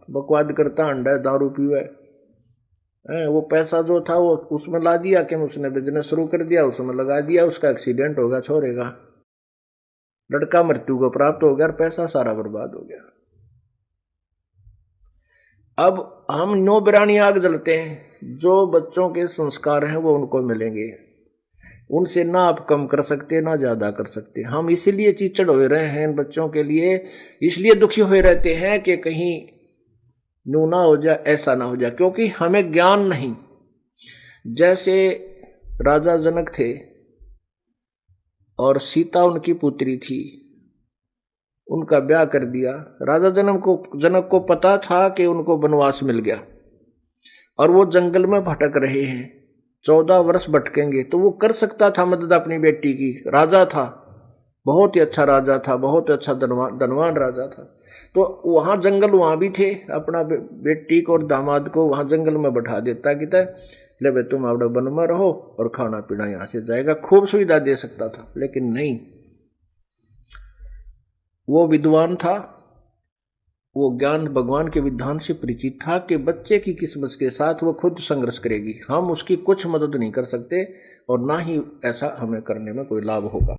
बकवाद करता, अंडा दारू पीवे। वो पैसा जो था वो उसमें ला दिया कि उसने बिजनेस शुरू कर दिया, उसमें लगा दिया, उसका एक्सीडेंट होगा, छोड़ेगा, लड़का मृत्यु को प्राप्त हो गया और पैसा सारा बर्बाद हो गया। अब हम 9 बिरानी आग जलते हैं। जो बच्चों के संस्कार हैं वो उनको मिलेंगे, उनसे ना आप कम कर सकते ना ज्यादा कर सकते। हम इसीलिए चिचड़ हो रहे हैं इन बच्चों के लिए, इसलिए दुखी हुए रहते हैं कि कहीं न्यू ना हो जाए, ऐसा ना हो जाए, क्योंकि हमें ज्ञान नहीं। जैसे राजा जनक थे और सीता उनकी पुत्री थी, उनका ब्याह कर दिया। राजा जनक को पता था कि उनको वनवास मिल गया और वो जंगल में भटक रहे हैं, 14 वर्ष भटकेंगे, तो वो कर सकता था मदद अपनी बेटी की। राजा था, बहुत ही अच्छा राजा था, बहुत अच्छा धनवान राजा था। तो वहां जंगल वहां भी थे, अपना बेटी को और दामाद को वहां जंगल में बैठा देता कि ले भाई तुम अपने वन में रहो और खाना पीना यहां से जाएगा, खूब सुविधा दे सकता था। लेकिन नहीं, वो विद्वान था, वो ज्ञान भगवान के विधान से परिचित था कि बच्चे की किस्मत के साथ वो खुद संघर्ष करेगी, हम उसकी कुछ मदद नहीं कर सकते और ना ही ऐसा हमें करने में कोई लाभ होगा।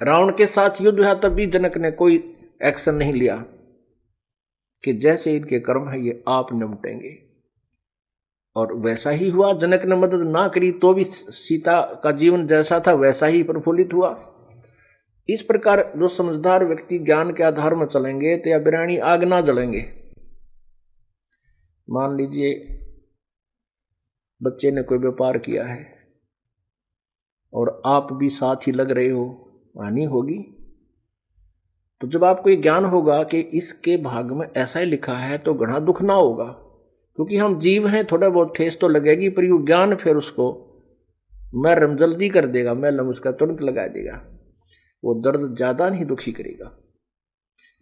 रावण के साथ युद्ध हुआ तब भी जनक ने कोई एक्शन नहीं लिया कि जैसे इनके कर्म है ये आप निपटेंगे, और वैसा ही हुआ। जनक ने मदद ना करी तो भी सीता का जीवन जैसा था वैसा ही प्रफुल्लित हुआ। इस प्रकार जो समझदार व्यक्ति ज्ञान के आधार में चलेंगे तो या बिरानी आग ना जलेंगे। मान लीजिए बच्चे ने कोई व्यापार किया है और आप भी साथ ही लग रहे हो, हानि होगी। तो जब आपको ये ज्ञान होगा कि इसके भाग में ऐसा ही लिखा है तो घना दुख ना होगा, क्योंकि हम जीव हैं, थोड़ा बहुत ठेस तो लगेगी, पर यू ज्ञान फिर उसको मरहम जल्दी कर देगा, मलहम उसका तुरंत लगा देगा, वो दर्द ज्यादा नहीं दुखी करेगा।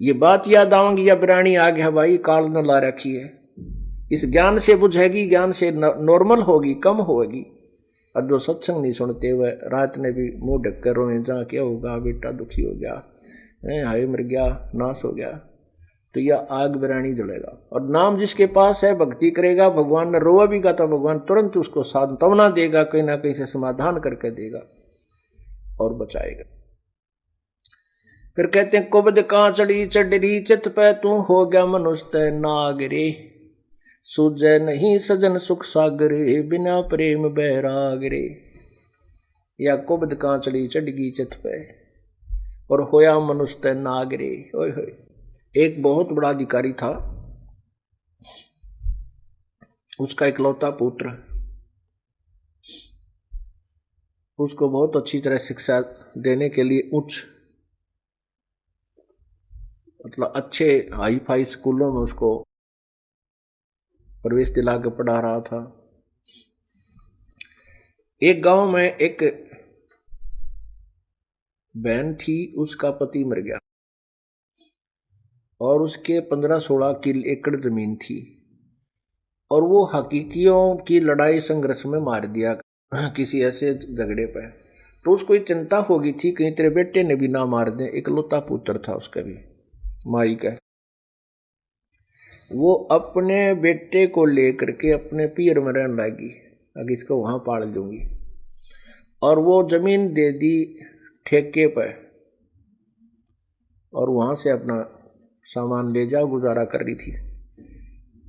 ये बात याद आवेंगी या बिरानी आ गया भाई काल न ला रखी है, इस ज्ञान से बुझेगी, ज्ञान से नॉर्मल होगी, कम होगी। और जो सत्संग नहीं सुनते हुए रात ने भी मुंह ढक कर रोए, जा क्या होगा बेटा दुखी हो गया, हाय मर गया, नाश हो गया, तो यह आग बिरानी जलेगा। और नाम जिसके पास है, भक्ति करेगा, भगवान ने रोआ भी गा तो भगवान तुरंत उसको सांत्वना देगा, कहीं ना कहीं से समाधान करके देगा और बचाएगा। फिर कहते हैं कुबद कांचड़ी चढ़ी चित पे तू हो गया मनुष्य नागरे, सूझे नहीं सजन सुख सागरे, बिना प्रेम बैरागरे। या कुबद कांचड़ी चढ़ गई चित पे और होया मनुष्य नागरे। ओए होए, एक बहुत बड़ा अधिकारी था, उसका इकलौता पुत्र, उसको बहुत अच्छी तरह शिक्षा देने के लिए उच्च मतलब अच्छे हाई फाई स्कूलों में उसको प्रवेश दिला के पढ़ा रहा था। एक गांव में एक बहन थी, उसका पति मर गया और उसके 15-16 एकड़ जमीन थी, और वो हकीकियों की लड़ाई संघर्ष में मार दिया किसी ऐसे झगड़े पर। तो उसको चिंता होगी थी कहीं तेरे बेटे ने भी ना मार दे, इकलौता पुत्र था उसका भी माई का। वो अपने बेटे को लेकर के अपने पियर में रहने लगी, अगर इसको वहां पाल दूंगी, और वो जमीन दे दी ठेके पर और वहां से अपना सामान ले जाओ, गुजारा कर रही थी।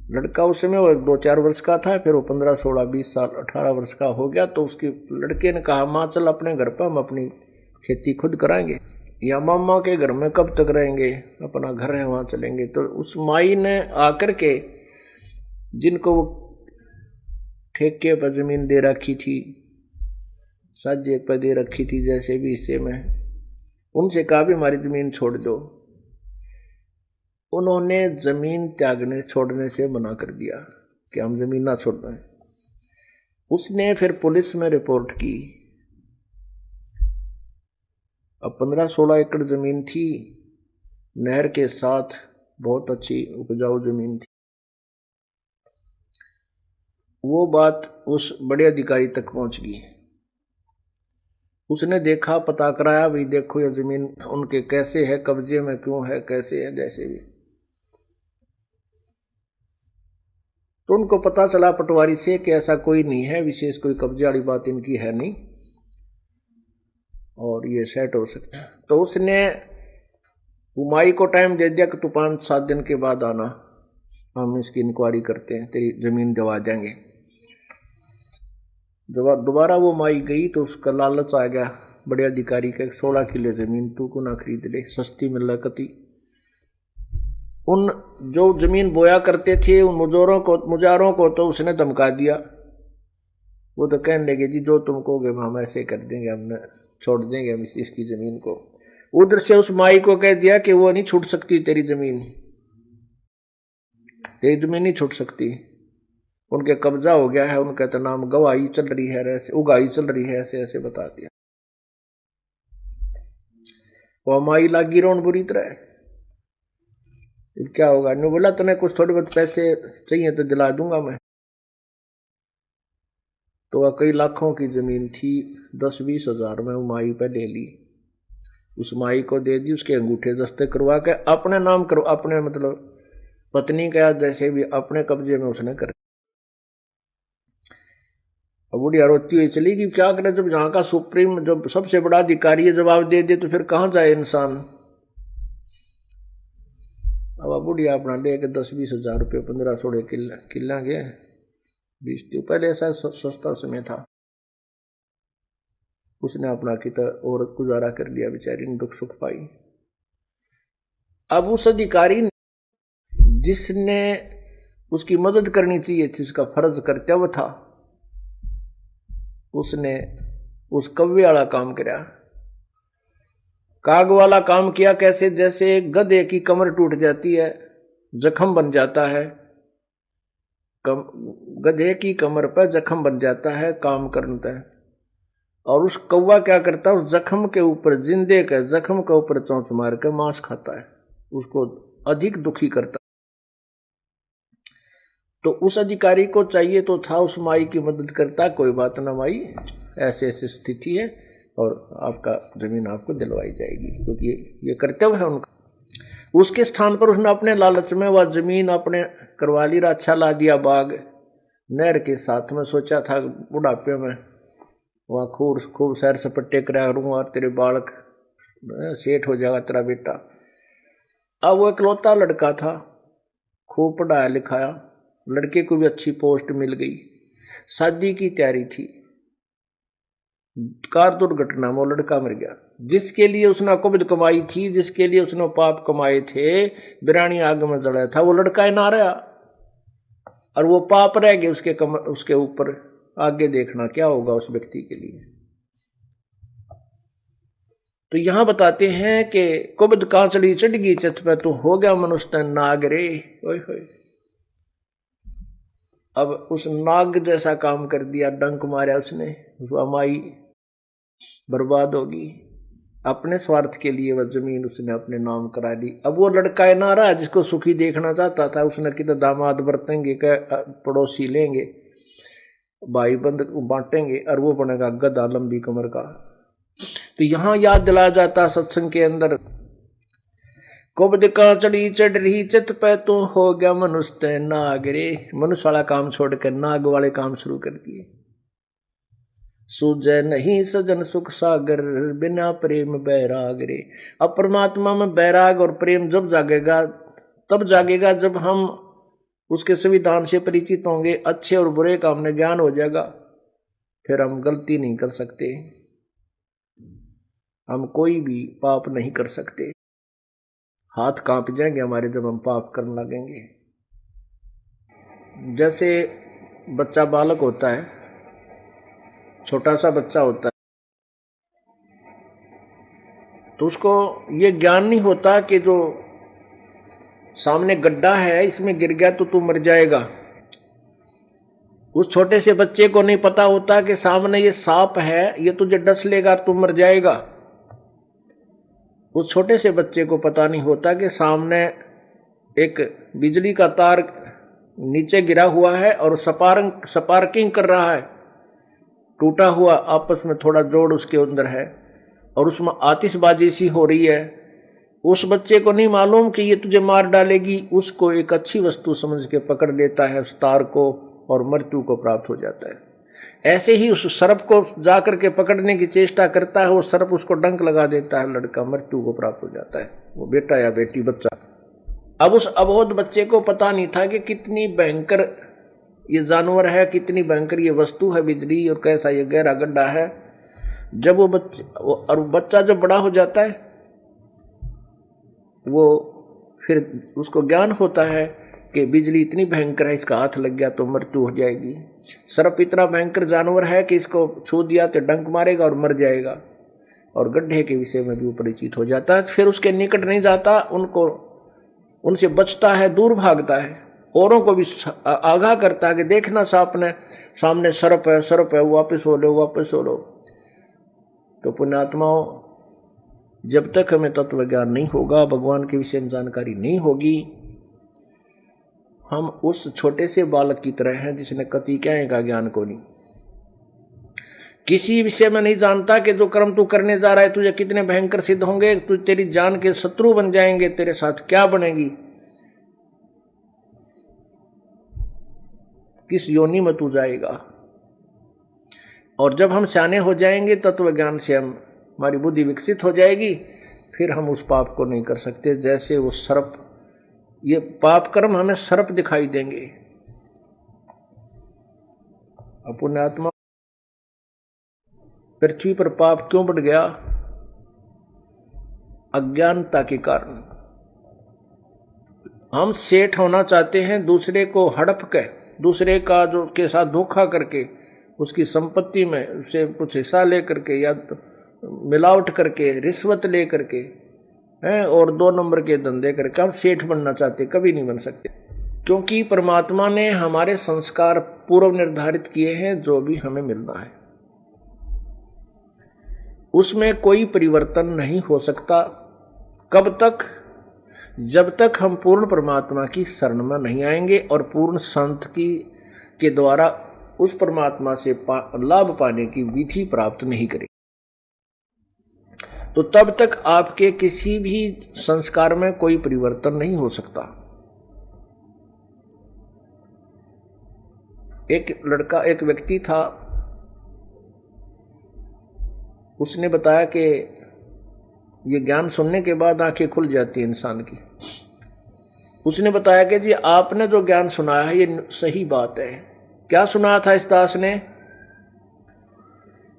लड़का उस समय वो 2-4 वर्ष का था, फिर वो 15, 16, 20 साल 18 वर्ष का हो गया। तो उसके लड़के ने कहा माँ चल अपने घर पर हम अपनी खेती खुद कराएंगे, या मामा के घर में कब तक रहेंगे, अपना घर है वहां चलेंगे। तो उस माई ने आकर के जिनको वो ठेके पर जमीन दे रखी थी, साझे पर दे रखी थी जैसे भी हिस्से में, उनसे कहा भी हमारी जमीन छोड़ दो। उन्होंने जमीन त्यागने छोड़ने से मना कर दिया कि हम जमीन ना छोड़ रहे। उसने फिर पुलिस में रिपोर्ट की। अब 15-16 एकड़ जमीन थी, नहर के साथ बहुत अच्छी उपजाऊ जमीन थी। वो बात उस बड़े अधिकारी तक पहुंच गई। उसने देखा, पता कराया, भाई देखो ये जमीन उनके कैसे है, कब्जे में क्यों है, कैसे है, जैसे भी। तो उनको पता चला पटवारी से कि ऐसा कोई नहीं है, विशेष कोई कब्जे वाली बात इनकी है नहीं और ये सेट हो सकता है। तो उसने उमाई को टाइम दे दिया कि तू 5-7 दिन के बाद आना, हम इसकी इंक्वायरी करते हैं, तेरी जमीन दिलवा देंगे। जब दोबारा वो माई गई तो उसका लालच आ गया बड़े अधिकारी के, 16 किले जमीन तू को ना खरीद ले, सस्ती मिल रहा कती। उन जो जमीन बोया करते थे उन मुजारों को तो उसने धमका दिया। वो तो कहने लगे जी जो तुम कहोगे हम ऐसे कर देंगे, हमने छोड़ देंगे हम इसकी जमीन को। उधर से उस माई को कह दिया कि वो नहीं छूट सकती तेरी जमीन नहीं छूट सकती, उनके कब्जा हो गया है, उनका तो नाम गवाही चल रही है, ऐसे उगाही चल रही है, ऐसे ऐसे बता दिया। वो माई लागी रोन बुरी तरह, क्या होगा? ने बोला तने कुछ थोड़े बहुत पैसे चाहिए तो दिला दूंगा मैं। तो वह कई लाखों की जमीन थी, 10-20 हजार में वो माई पे ले ली, उस माई को दे दी, उसके अंगूठे दस्ते करवा के अपने नाम करो, अपने मतलब पत्नी का जैसे भी अपने कब्जे में उसने कर। अब बुढ़िया रोती हुई चली कि क्या करे, जब यहाँ का सुप्रीम जब सबसे बड़ा अधिकारी जवाब दे दे तो फिर कहाँ जाए इंसान। अब बुढ़िया अपना ले के 10-20 हजार रुपये 15-16 किला गए 20 पहले ऐसा सस्ता समय था, उसने अपना किता और गुजारा कर लिया, बेचारी ने दुख सुख पाई। अब उस अधिकारी जिसने उसकी मदद करनी चाहिए थी, उसका फर्ज कर्तव्य था, उसने उस कव्वे वाला काम किया, काग वाला काम किया। कैसे? जैसे गधे की कमर टूट जाती है, जख्म बन जाता है, गधे की कमर पर जख्म बन जाता है काम करता है, और उस कौवा क्या करता है, उस जख्म के ऊपर, जिंदे के जख्म के ऊपर चोंच मार के मांस खाता है, उसको अधिक दुखी करता। तो उस अधिकारी को चाहिए तो था उस माई की मदद करता, कोई बात ना माई, ऐसे ऐसी स्थिति है और आपका जमीन आपको दिलवाई जाएगी, क्योंकि ये कर्तव्य है उनका। उसके स्थान पर उसने अपने लालच में वह जमीन अपने करवा ली, अच्छा ला दिया बाग नहर के साथ में। सोचा था बुढ़ापे में वहाँ खूब सैर सपट्टे करा करूँगा और तेरे बालक सेठ हो जाएगा तेरा बेटा। अब वो इकलौता लड़का था, खूब पढ़ाया लिखाया, लड़के को भी अच्छी पोस्ट मिल गई, शादी की तैयारी थी, कार दुर्घटना में वो लड़का मर गया। जिसके लिए उसने कुबद कमाई थी, जिसके लिए उसने पाप कमाए थे, बिरानी आग में जड़ा था, वो लड़का ही ना रहा और वो पाप रह गए उसके ऊपर। आगे देखना क्या होगा उस व्यक्ति के लिए। तो यहां बताते हैं कि कुबद कांचड़ी चढ़गी चत पे तो हो गया मनुष्य नाग रे, ओए होए। अब उस नाग जैसा काम कर दिया, डंक मारा उसने, माई बर्बाद होगी। अपने स्वार्थ के लिए वह जमीन उसने अपने नाम करा ली। अब वो लड़का है ना रहा जिसको सुखी देखना चाहता था, उसने कितना दामाद बरतेंगे, पड़ोसी लेंगे, भाई बंद बांटेंगे और वो बनेगा गधा लंबी कमर का। तो यहां याद दिलाया जाता सत्संग के अंदर, कुबद कांचड़ी चढ़ रही चित पे तो हो गया मनुष्य नाग रे। मनुष्य वाला काम छोड़कर नाग वाले काम शुरू कर दिए। सूझे नहीं सजन सुख सागर बिना प्रेम बैराग रे। अब परमात्मा में बैराग और प्रेम जब जागेगा, तब जागेगा जब हम उसके संविधान से परिचित होंगे, अच्छे और बुरे का हमने ज्ञान हो जाएगा, फिर हम गलती नहीं कर सकते, हम कोई भी पाप नहीं कर सकते। हाथ कांप जाएंगे हमारे जब हम पाप करने लगेंगे। जैसे बच्चा बालक होता है, छोटा सा बच्चा होता है, तो उसको ये ज्ञान नहीं होता कि जो सामने गड्ढा है इसमें गिर गया तो तू मर जाएगा। उस छोटे से बच्चे को नहीं पता होता कि सामने ये सांप है, ये तुझे डस लेगा तू मर जाएगा। उस छोटे से बच्चे को पता नहीं होता कि सामने एक बिजली का तार नीचे गिरा हुआ है और स्पार्किंग कर रहा है, टूटा हुआ आपस में थोड़ा जोड़ उसके अंदर है और उसमें आतिशबाजी सी हो रही है। उस बच्चे को नहीं मालूम कि ये तुझे मार डालेगी, उसको एक अच्छी वस्तु समझ के पकड़ लेता है उस तार को और मृत्यु को प्राप्त हो जाता है। ऐसे ही उस सर्प को जाकर के पकड़ने की चेष्टा करता है, वो सर्प उसको डंक लगा देता है, लड़का मृत्यु को प्राप्त हो जाता है, वो बेटा या बेटी बच्चा। अब उस अबोध बच्चे को पता नहीं था कि कितनी भयंकर ये जानवर है, कितनी भयंकर ये वस्तु है बिजली, और कैसा ये गहरा गड्ढा है। जब वो बच्चा जब बड़ा हो जाता है, वो फिर उसको ज्ञान होता है कि बिजली इतनी भयंकर है, इसका हाथ लग गया तो मृत्यु हो जाएगी। सर्प इतना भयंकर जानवर है कि इसको छू दिया तो डंक मारेगा और मर जाएगा, और गड्ढे के विषय में भी वो परिचित हो जाता है। फिर उसके निकट नहीं जाता, उनसे बचता है, दूर भागता है, औरों को भी आगाह करता है कि देखना सामने सर्प है, वापस हो लो। तो पुण्यात्माओं, जब तक हमें तत्व ज्ञान नहीं होगा, भगवान के विषय में जानकारी नहीं होगी, हम उस छोटे से बालक की तरह हैं जिसने कतिकाएं का ज्ञान को नहीं, किसी विषय में नहीं जानता कि जो कर्म तू करने जा रहा है तुझे कितने भयंकर सिद्ध होंगे, तू तेरी जान के शत्रु बन जाएंगे, तेरे साथ क्या बनेगी, किस योनि में तू जाएगा। और जब हम सियाने हो जाएंगे, तत्व ज्ञान से हमारी बुद्धि विकसित हो जाएगी, फिर हम उस पाप को नहीं कर सकते। जैसे वो सर्प, ये पाप कर्म हमें सर्प दिखाई देंगे। पुण्यात्मा, पृथ्वी पर पाप क्यों बढ़ गया? अज्ञानता के कारण। हम सेठ होना चाहते हैं, दूसरे को हड़प के, दूसरे का जो के साथ धोखा करके, उसकी संपत्ति में उसे कुछ हिस्सा ले करके या मिलावट करके, रिश्वत ले करके हैं, और 2 नंबर के धंधे करके हम सेठ बनना चाहते, कभी नहीं बन सकते। क्योंकि परमात्मा ने हमारे संस्कार पूर्व निर्धारित किए हैं, जो भी हमें मिलना है उसमें कोई परिवर्तन नहीं हो सकता। कब तक? जब तक हम पूर्ण परमात्मा की शरण में नहीं आएंगे और पूर्ण संत के द्वारा उस परमात्मा से लाभ पाने की विधि प्राप्त नहीं करेंगे, तो तब तक आपके किसी भी संस्कार में कोई परिवर्तन नहीं हो सकता। एक व्यक्ति था, उसने बताया कि ये ज्ञान सुनने के बाद आंखें खुल जाती है इंसान की। उसने बताया कि जी आपने जो ज्ञान सुनाया है ये सही बात है। क्या सुनाया था इस दास ने?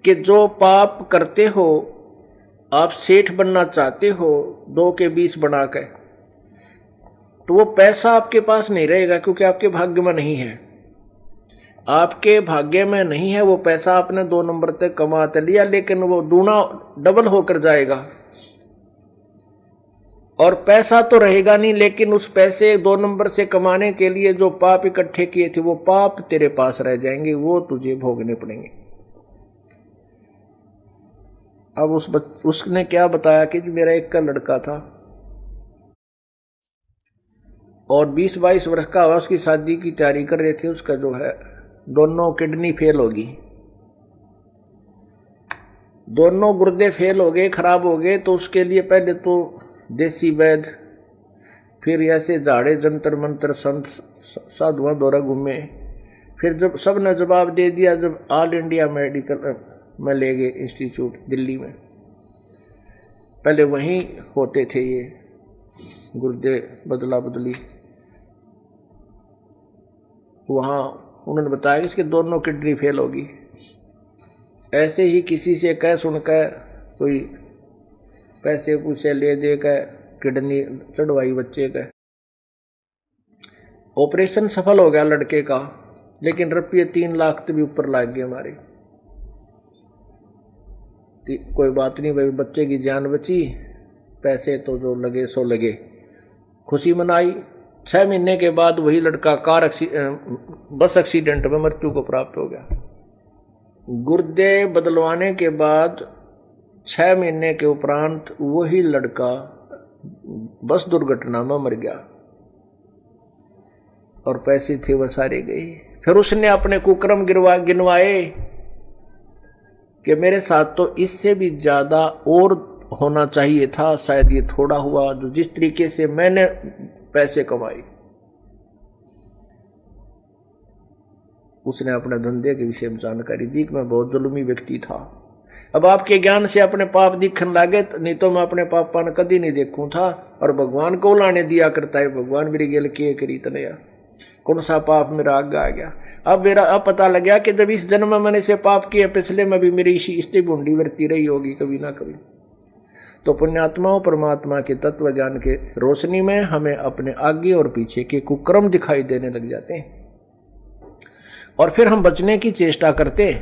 कि जो पाप करते हो, आप सेठ बनना चाहते हो 2 के 20 बना के, तो वो पैसा आपके पास नहीं रहेगा, क्योंकि आपके भाग्य में नहीं है। आपके भाग्य में नहीं है वो पैसा, आपने 2 नंबर तक कमा तो लिया, लेकिन वो दूना डबल होकर जाएगा। और पैसा तो रहेगा नहीं, लेकिन उस पैसे 2 नंबर से कमाने के लिए जो पाप इकट्ठे किए थे, वो पाप तेरे पास रह जाएंगे, वो तुझे भोगने पड़ेंगे। अब उसने क्या बताया कि मेरा एक का लड़का था और 20-22 वर्ष का हुआ, उसकी शादी की तैयारी कर रहे थे। उसका जो है दोनों किडनी फेल होगी, दोनों गुर्दे फेल हो गए, खराब हो गए। तो उसके लिए पहले तो देसी वैद्य, फिर ऐसे झाड़े जंतर मंतर संत साधुआं दौरा घूमे। फिर जब सब ने जवाब दे दिया, जब ऑल इंडिया मेडिकल में ले गए इंस्टीट्यूट दिल्ली में, पहले वहीं होते थे ये गुर्दे बदला बदली, वहाँ उन्होंने बताया कि इसके दोनों किडनी फेल होगी। ऐसे ही किसी से कह सुनकर कोई पैसे पूसे ले दे कर किडनी चढ़वाई बच्चे का। ऑपरेशन सफल हो गया लड़के का, लेकिन रुपये 3 लाख तो भी ऊपर लग गए हमारे। कोई बात नहीं भाई, बच्चे की जान बची, पैसे तो जो लगे सो लगे, खुशी मनाई। 6 महीने के बाद वही लड़का बस एक्सीडेंट में मृत्यु को प्राप्त हो गया। गुर्दे बदलवाने के बाद 6 महीने के उपरांत वही लड़का बस दुर्घटना में मर गया और पैसे थे वह सारे गए। फिर उसने अपने कुकर्म गिनवाए कि मेरे साथ तो इससे भी ज्यादा और होना चाहिए था, शायद ये थोड़ा हुआ। जो जिस तरीके से मैंने पैसे कमाए, उसने अपने धंधे के विषय में जानकारी दी कि मैं बहुत जुल्मी व्यक्ति था। अब आपके ज्ञान से अपने पाप दिखने लगे, नहीं तो मैं अपने पापा ने कभी नहीं देखूं था। और भगवान को लाने दिया करता है, भगवान मेरी गेल के करी तनया, कौन सा पाप मेरा आगे आ गया। अब पता लग गया कि जब इस जन्म में मैंने से पाप किए, पिछले में भी मेरी इसी स्थिति बूंदी वर्ती रही होगी कभी ना कभी। तो पुण्यात्माओं, परमात्मा के तत्व ज्ञान के रोशनी में हमें अपने आगे और पीछे के कुकर्म दिखाई देने लग जाते हैं, और फिर हम बचने की चेष्टा करते।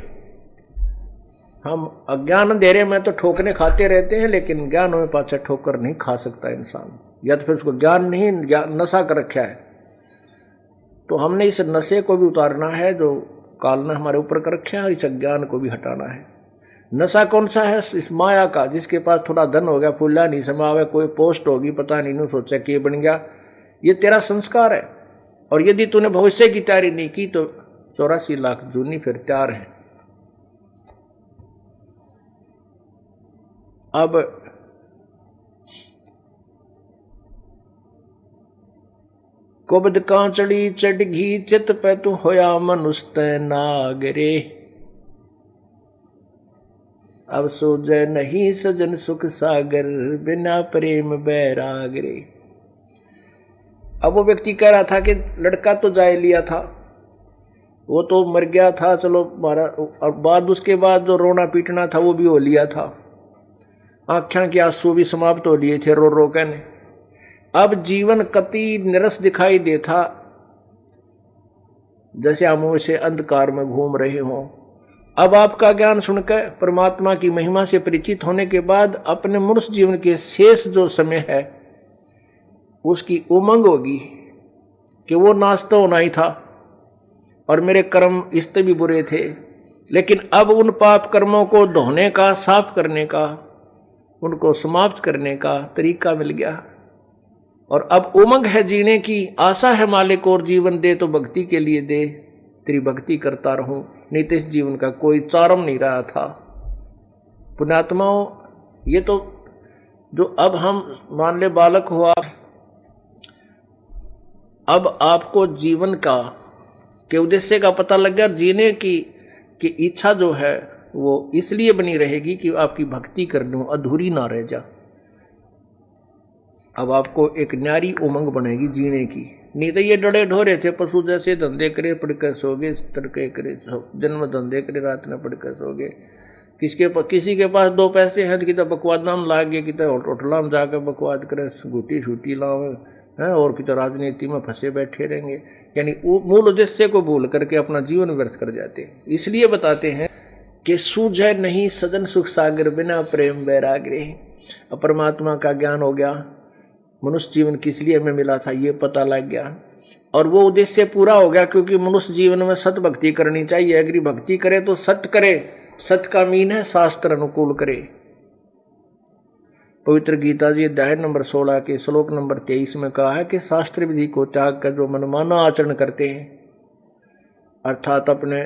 हम अज्ञान अंधेरे में तो ठोकरे खाते रहते हैं, लेकिन ज्ञान में पाछा ठोकर नहीं खा सकता इंसान, या तो फिर उसको ज्ञान नहीं, नशा कर रखा है। तो हमने इस नशे को भी उतारना है जो काल ने हमारे ऊपर कर रखा है, और इस अज्ञान को भी हटाना है। नशा कौन सा है? इस माया का। जिसके पास थोड़ा धन हो गया, फूला नहीं समावे, कोई पोस्ट होगी, पता नहीं सोचा कि बन गया, ये तेरा संस्कार है। और यदि तूने भविष्य की तैयारी नहीं की तो 84 लाख जूनी फिर तैयार है। अब कुबद कांचड़ी चढ़गी चित पे तू होया मनुष्य नागरे। अब सोजे नहीं सजन सुख सागर, बिना प्रेम बैरागरे। अब वो व्यक्ति कह रहा था कि लड़का तो जाए लिया था, वो तो मर गया था, चलो मारा, और बाद उसके बाद जो रोना पीटना था वो भी हो लिया था, आँखों के आंसू भी समाप्त हो लिए थे रो रो कहने। अब जीवन कति निरस दिखाई देता, जैसे हम वैसे अंधकार में घूम रहे हों। अब आपका ज्ञान सुनकर, परमात्मा की महिमा से परिचित होने के बाद, अपने मनुष्य जीवन के शेष जो समय है उसकी उमंग होगी कि वो नाश तो होना ही था, और मेरे कर्म इससे भी बुरे थे, लेकिन अब उन पाप कर्मों को धोने का, साफ करने का, उनको समाप्त करने का तरीका मिल गया। और अब उमंग है जीने की, आशा है मालिक और जीवन दे तो भक्ति के लिए दे, तेरी भक्ति करता रहूं, नहीं तो इस जीवन का कोई चारम नहीं रहा था। पुण्यात्माओं, ये तो जो अब हम मान ले बालक हो आप, अब आपको जीवन का के उद्देश्य का पता लग गया। जीने की इच्छा जो है वो इसलिए बनी रहेगी कि आपकी भक्ति करने अधूरी ना रह जा। अब आपको एक न्यारी उमंग बनेगी जीने की, नहीं तो ये डरे ढोरे थे पशु जैसे, धंधे करे पड़कर सोगे, तड़के करे, दिन में धंधे करे, रात में पड़कर सोगे। किसी के पास 2 पैसे हैं तो कितना बकवाद नाम लागे, कितना होटला में जाकर बकवाद करे, घूटी छूटी लाओ हैं, और कितना राजनीति में फंसे बैठे रहेंगे। यानी मूल उद्देश्य को भूल करके अपना जीवन व्यर्थ कर जाते हैं। इसलिए बताते हैं कि सूझे नहीं सजन सुख सागर, बिना प्रेम बैराग्रे। अब परमात्मा का ज्ञान हो गया, मनुष्य जीवन किस लिए हमें मिला था ये पता लग गया, और वो उद्देश्य पूरा हो गया। क्योंकि मनुष्य जीवन में सत भक्ति करनी चाहिए। अगर भक्ति करे तो सत्य करे, सत्य का मीन है शास्त्र अनुकूल करे। पवित्र गीता जी अध्याय नंबर 16 के श्लोक नंबर 23 में कहा है कि शास्त्र विधि को त्याग कर जो मनमाना आचरण करते हैं, अर्थात अपने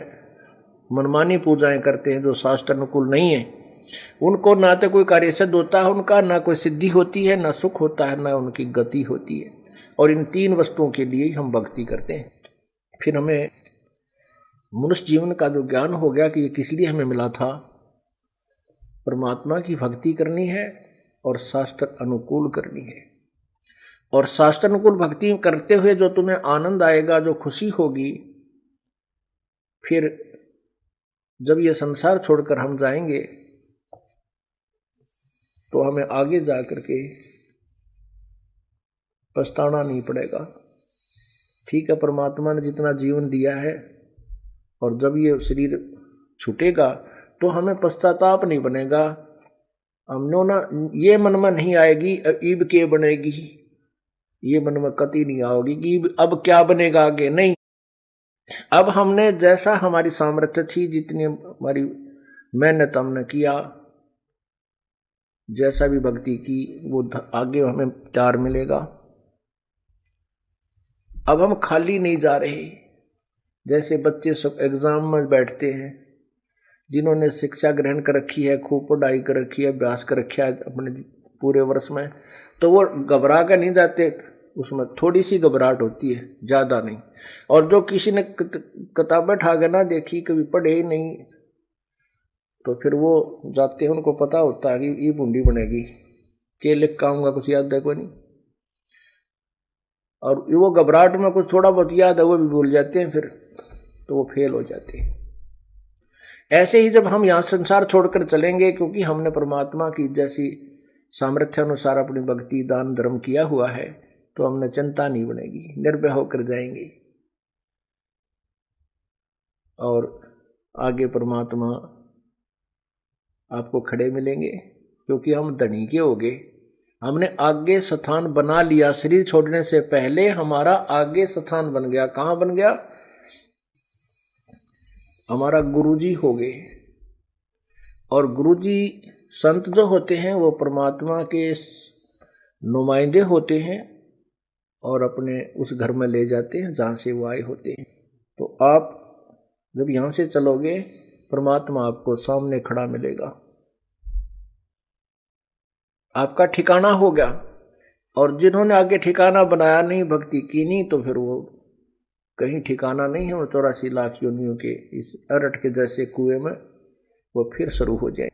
मनमानी पूजाएं करते हैं जो शास्त्र अनुकूल नहीं है, उनको ना तो कोई कार्य सिद्ध होता है उनका, ना कोई सिद्धि होती है, ना सुख होता है, ना उनकी गति होती है। और इन 3 वस्तुओं के लिए हम भक्ति करते हैं। फिर हमें मनुष्य जीवन का जो ज्ञान हो गया कि ये किस लिए हमें मिला था, परमात्मा की भक्ति करनी है और शास्त्र अनुकूल करनी है। और शास्त्र अनुकूल भक्ति करते हुए जो तुम्हें आनंद आएगा, जो खुशी होगी, फिर जब ये संसार छोड़कर हम जाएंगे तो हमें आगे जा करके पछताना नहीं पड़ेगा। ठीक है, परमात्मा ने जितना जीवन दिया है, और जब ये शरीर छूटेगा तो हमें पश्चाताप नहीं बनेगा। हमने ना ये मन में नहीं आएगी ईब के बनेगी, ये मन में कति नहीं आओगी कि अब क्या बनेगा आगे, नहीं। अब हमने जैसा हमारी सामर्थ्य थी, जितनी हमारी मेहनत हमने किया, जैसा भी भक्ति की, वो आगे हमें प्यार मिलेगा। अब हम खाली नहीं जा रहे। जैसे बच्चे सब एग्जाम में बैठते हैं, जिन्होंने शिक्षा ग्रहण कर रखी है, खूब पढ़ाई कर रखी है, अभ्यास कर रखा है अपने पूरे वर्ष में, तो वो घबरा कर नहीं जाते, उसमें थोड़ी सी घबराहट होती है, ज़्यादा नहीं। और जो किसी ने किताबें ठाके ना देखी, कभी पढ़े ही नहीं, तो फिर वो जाते हैं, उनको पता होता है कि ये बूंदी बनेगी, के लिख का आऊँगा, कुछ याद है कोई नहीं, और वो घबराहट में कुछ थोड़ा बहुत याद है वो भी भूल जाते हैं, फिर तो वो फेल हो जाते हैं। ऐसे ही जब हम यहाँ संसार छोड़कर चलेंगे, क्योंकि हमने परमात्मा की जैसी सामर्थ्य अनुसार अपनी भक्ति दान धर्म किया हुआ है, तो हमने चिंता नहीं बनेगी, निर्भय होकर जाएंगे और आगे परमात्मा आपको खड़े मिलेंगे, क्योंकि हम धनी के हो गए। हमने आगे स्थान बना लिया, शरीर छोड़ने से पहले हमारा आगे स्थान बन गया। कहाँ बन गया? हमारा गुरुजी हो गए। और गुरुजी संत जो होते हैं वो परमात्मा के नुमाइंदे होते हैं और अपने उस घर में ले जाते हैं जहाँ से वो आए होते हैं। तो आप जब यहाँ से चलोगे, परमात्मा आपको सामने खड़ा मिलेगा, आपका ठिकाना हो गया। और जिन्होंने आगे ठिकाना बनाया नहीं, भक्ति की नहीं, तो फिर वो कहीं ठिकाना नहीं है, और 84 लाख योनियों के इस अरट के जैसे कुएं में वो फिर शुरू हो जाए।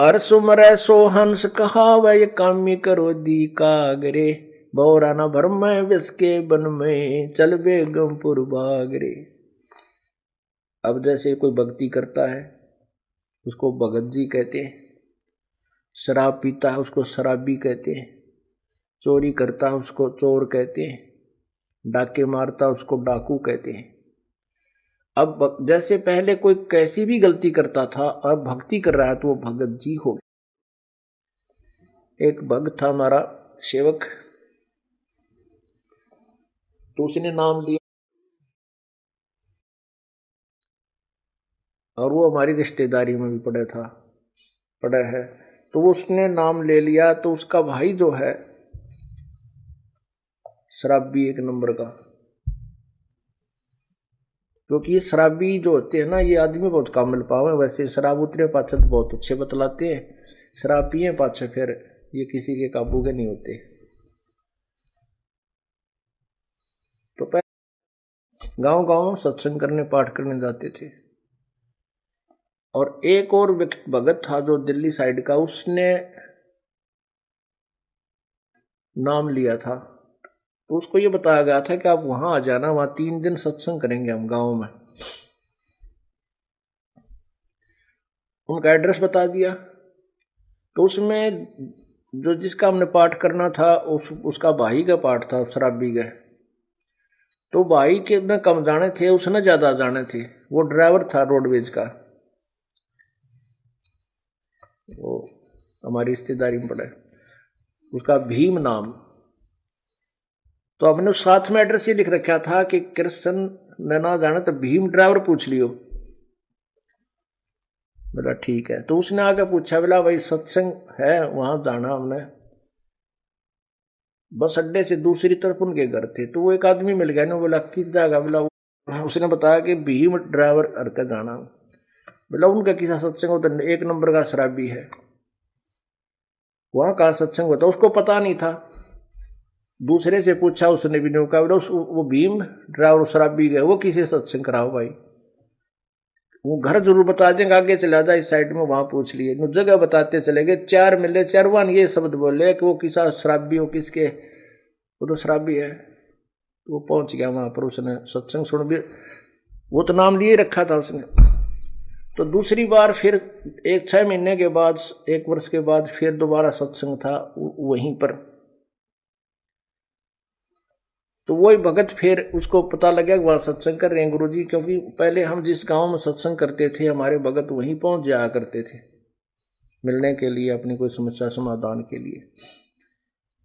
अरसुमर सो हंस कहा वह कामी करो दी कागरे, बौरा न भरम विष के बन में चल बेगमपुर बागरे। अब जैसे कोई भक्ति करता है उसको भगत जी कहते हैं, शराब पीता है उसको शराबी कहते हैं, चोरी करता है उसको चोर कहते हैं, डाके मारता है उसको डाकू कहते हैं। अब जैसे पहले कोई कैसी भी गलती करता था, अब भक्ति कर रहा है तो वो भगत जी हो गए। एक भक्त था हमारा सेवक, तो उसने नाम लिया, और वो हमारी रिश्तेदारी में भी पड़ा है, तो वो उसने नाम ले लिया। तो उसका भाई जो है शराबी एक नंबर का, क्योंकि ये शराबी जो होते हैं ना, ये आदमी बहुत कम मिल पावे। वैसे शराब उतरे पाछे तो बहुत अच्छे बतलाते हैं, शराब पिए पाछे फिर ये किसी के काबू के नहीं होते। तो पहले गांव गांव सत्संग करने पाठ करने जाते थे। और एक और भगत था जो दिल्ली साइड का, उसने नाम लिया था। तो उसको ये बताया गया था कि आप वहां आ जाना, वहां 3 दिन सत्संग करेंगे हम गांव में। उनका एड्रेस बता दिया। तो उसमें जो जिसका हमने पाठ करना था, उसका भाई का पाठ था शराबी का। तो भाई के न कम जाने थे, उसने ज्यादा जाने थे। वो ड्राइवर था रोडवेज का, वो हमारी रिश्तेदारी में पड़ा है, उसका भीम नाम। तो हमने उस साथ में एड्रेस ये लिख रखा था कि कृष्ण ने ना जाने तो भीम ड्राइवर पूछ लियो। बोला ठीक है। तो उसने आके पूछा, बोला भाई सत्संग है वहां जाना हमने। बस अड्डे से दूसरी तरफ उनके घर थे। तो वो एक आदमी मिल गया ना, बोला किस जगह? बोला उसने बताया कि भीम ड्राइवर हरका जाना। बोला उनका किसा सत्संग होता? एक नंबर का शराबी है, वहां का सत्संग होता? उसको पता नहीं था। दूसरे से पूछा, उसने भी नहीं कहा। बोला वो भीम ड्राइवर शराबी गए, वो किसे सत्संग कराओ भाई? वो घर जरूर बता देंगे, आगे चला जाए इस साइड में, वहां पूछ लिए। जगह बताते चले गए, 4 मिले, 4 ये शब्द बोले कि वो किसा शराबी हो, किसके? वो तो शराबी है। वो पहुंच गया वहां पर, उसने सत्संग सुन भी, वो तो नाम लिए रखा था उसने। तो दूसरी बार फिर 6 महीने के बाद, 1 वर्ष के बाद फिर दोबारा सत्संग था वहीं पर। तो वही भगत फिर उसको पता लगा कि वहाँ सत्संग कर रहे हैं गुरुजी, क्योंकि पहले हम जिस गांव में सत्संग करते थे, हमारे भगत वहीं पहुंच जाया करते थे मिलने के लिए, अपनी कोई समस्या समाधान के लिए।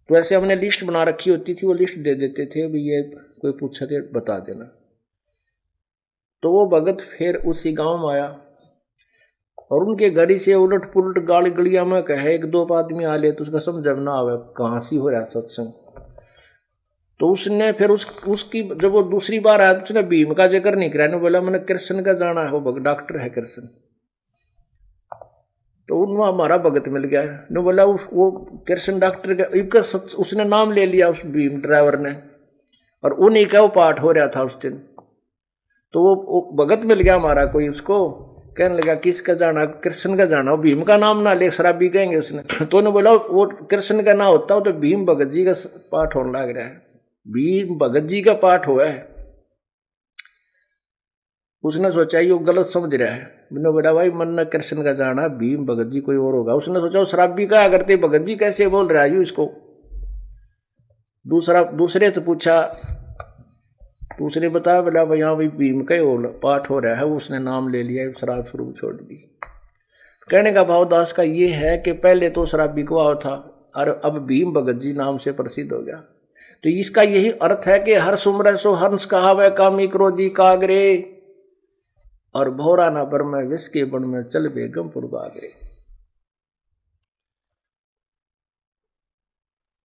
तो ऐसे हमने लिस्ट बना रखी होती थी, वो लिस्ट दे देते थे, भी ये कोई पूछे थे बता देना। तो वो भगत फिर उसी गाँव में आया, और उनके घर से उलट पुलट गाली गलिया में कहे 1-2 आदमी आ ले, तो उसका समझ ना आवे कहाँ सी हो रहा सत्संग। तो उसने फिर उसकी जब वो दूसरी बार आया तो उसने भीम का जिक्र नहीं किया, बोला मैंने कृष्ण का जाना है, वो डॉक्टर है कृष्ण। तो उनमें हमारा भगत मिल गया, ने बोला वो कृष्ण डॉक्टर का उसने नाम ले लिया उस भीम ड्राइवर ने, और उन्हीं का वो पाठ हो रहा था उस दिन। तो वो भगत मिल गया हमारा कोई, उसको कहने लगा किसका जाना, कृष्ण का जाना, भीम का नाम ना ले शराबी कहेंगे उसने। तो उन्होंने बोला वो कृष्ण का ना होता तो भीम भगत जी का पाठ होने लग रहा है, भीम भगत जी का पाठ हुआ है। उसने सोचा ये गलत समझ रहा है, मैंने बोला भाई मन न कृष्ण का जाना, भीम भगत जी कोई और होगा। उसने सोचा शराबी का करते भगत जी कैसे बोल रहा है इसको। दूसरे से पूछा, दूसरे बताया, बोला भाई हाँ भाई भीम का ही पाठ हो रहा है, उसने नाम ले लिया, शराब शुरू छोड़ दी। कहने का भाव दास का ये है कि पहले तो शराबी को आओ था और अब भीम भगत जी नाम से प्रसिद्ध हो गया। तो इसका यही अर्थ है कि हर सुमर सो हंस कहावे कामी क्रोधी कागरे, और भौरा ना बर में विष के बन में चल बेगमपुर बागरे।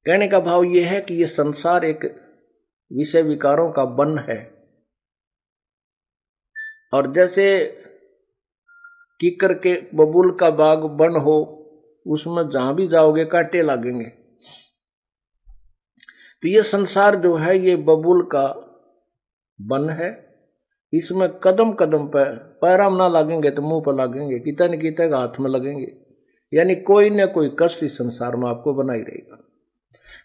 कहने का भाव यह है कि यह संसार एक विषय विकारों का वन है, और जैसे कीकर के बबूल का बाग वन हो, उसमें जहां भी जाओगे कांटे लगेंगे। तो ये संसार जो है ये बबूल का वन है, इसमें कदम कदम पर पैराम ना लगेंगे तो मुंह पर लगेंगे, कितने न कितने हाथ में लगेंगे, यानी कोई न कोई कष्ट इस संसार में आपको बनाई रहेगा।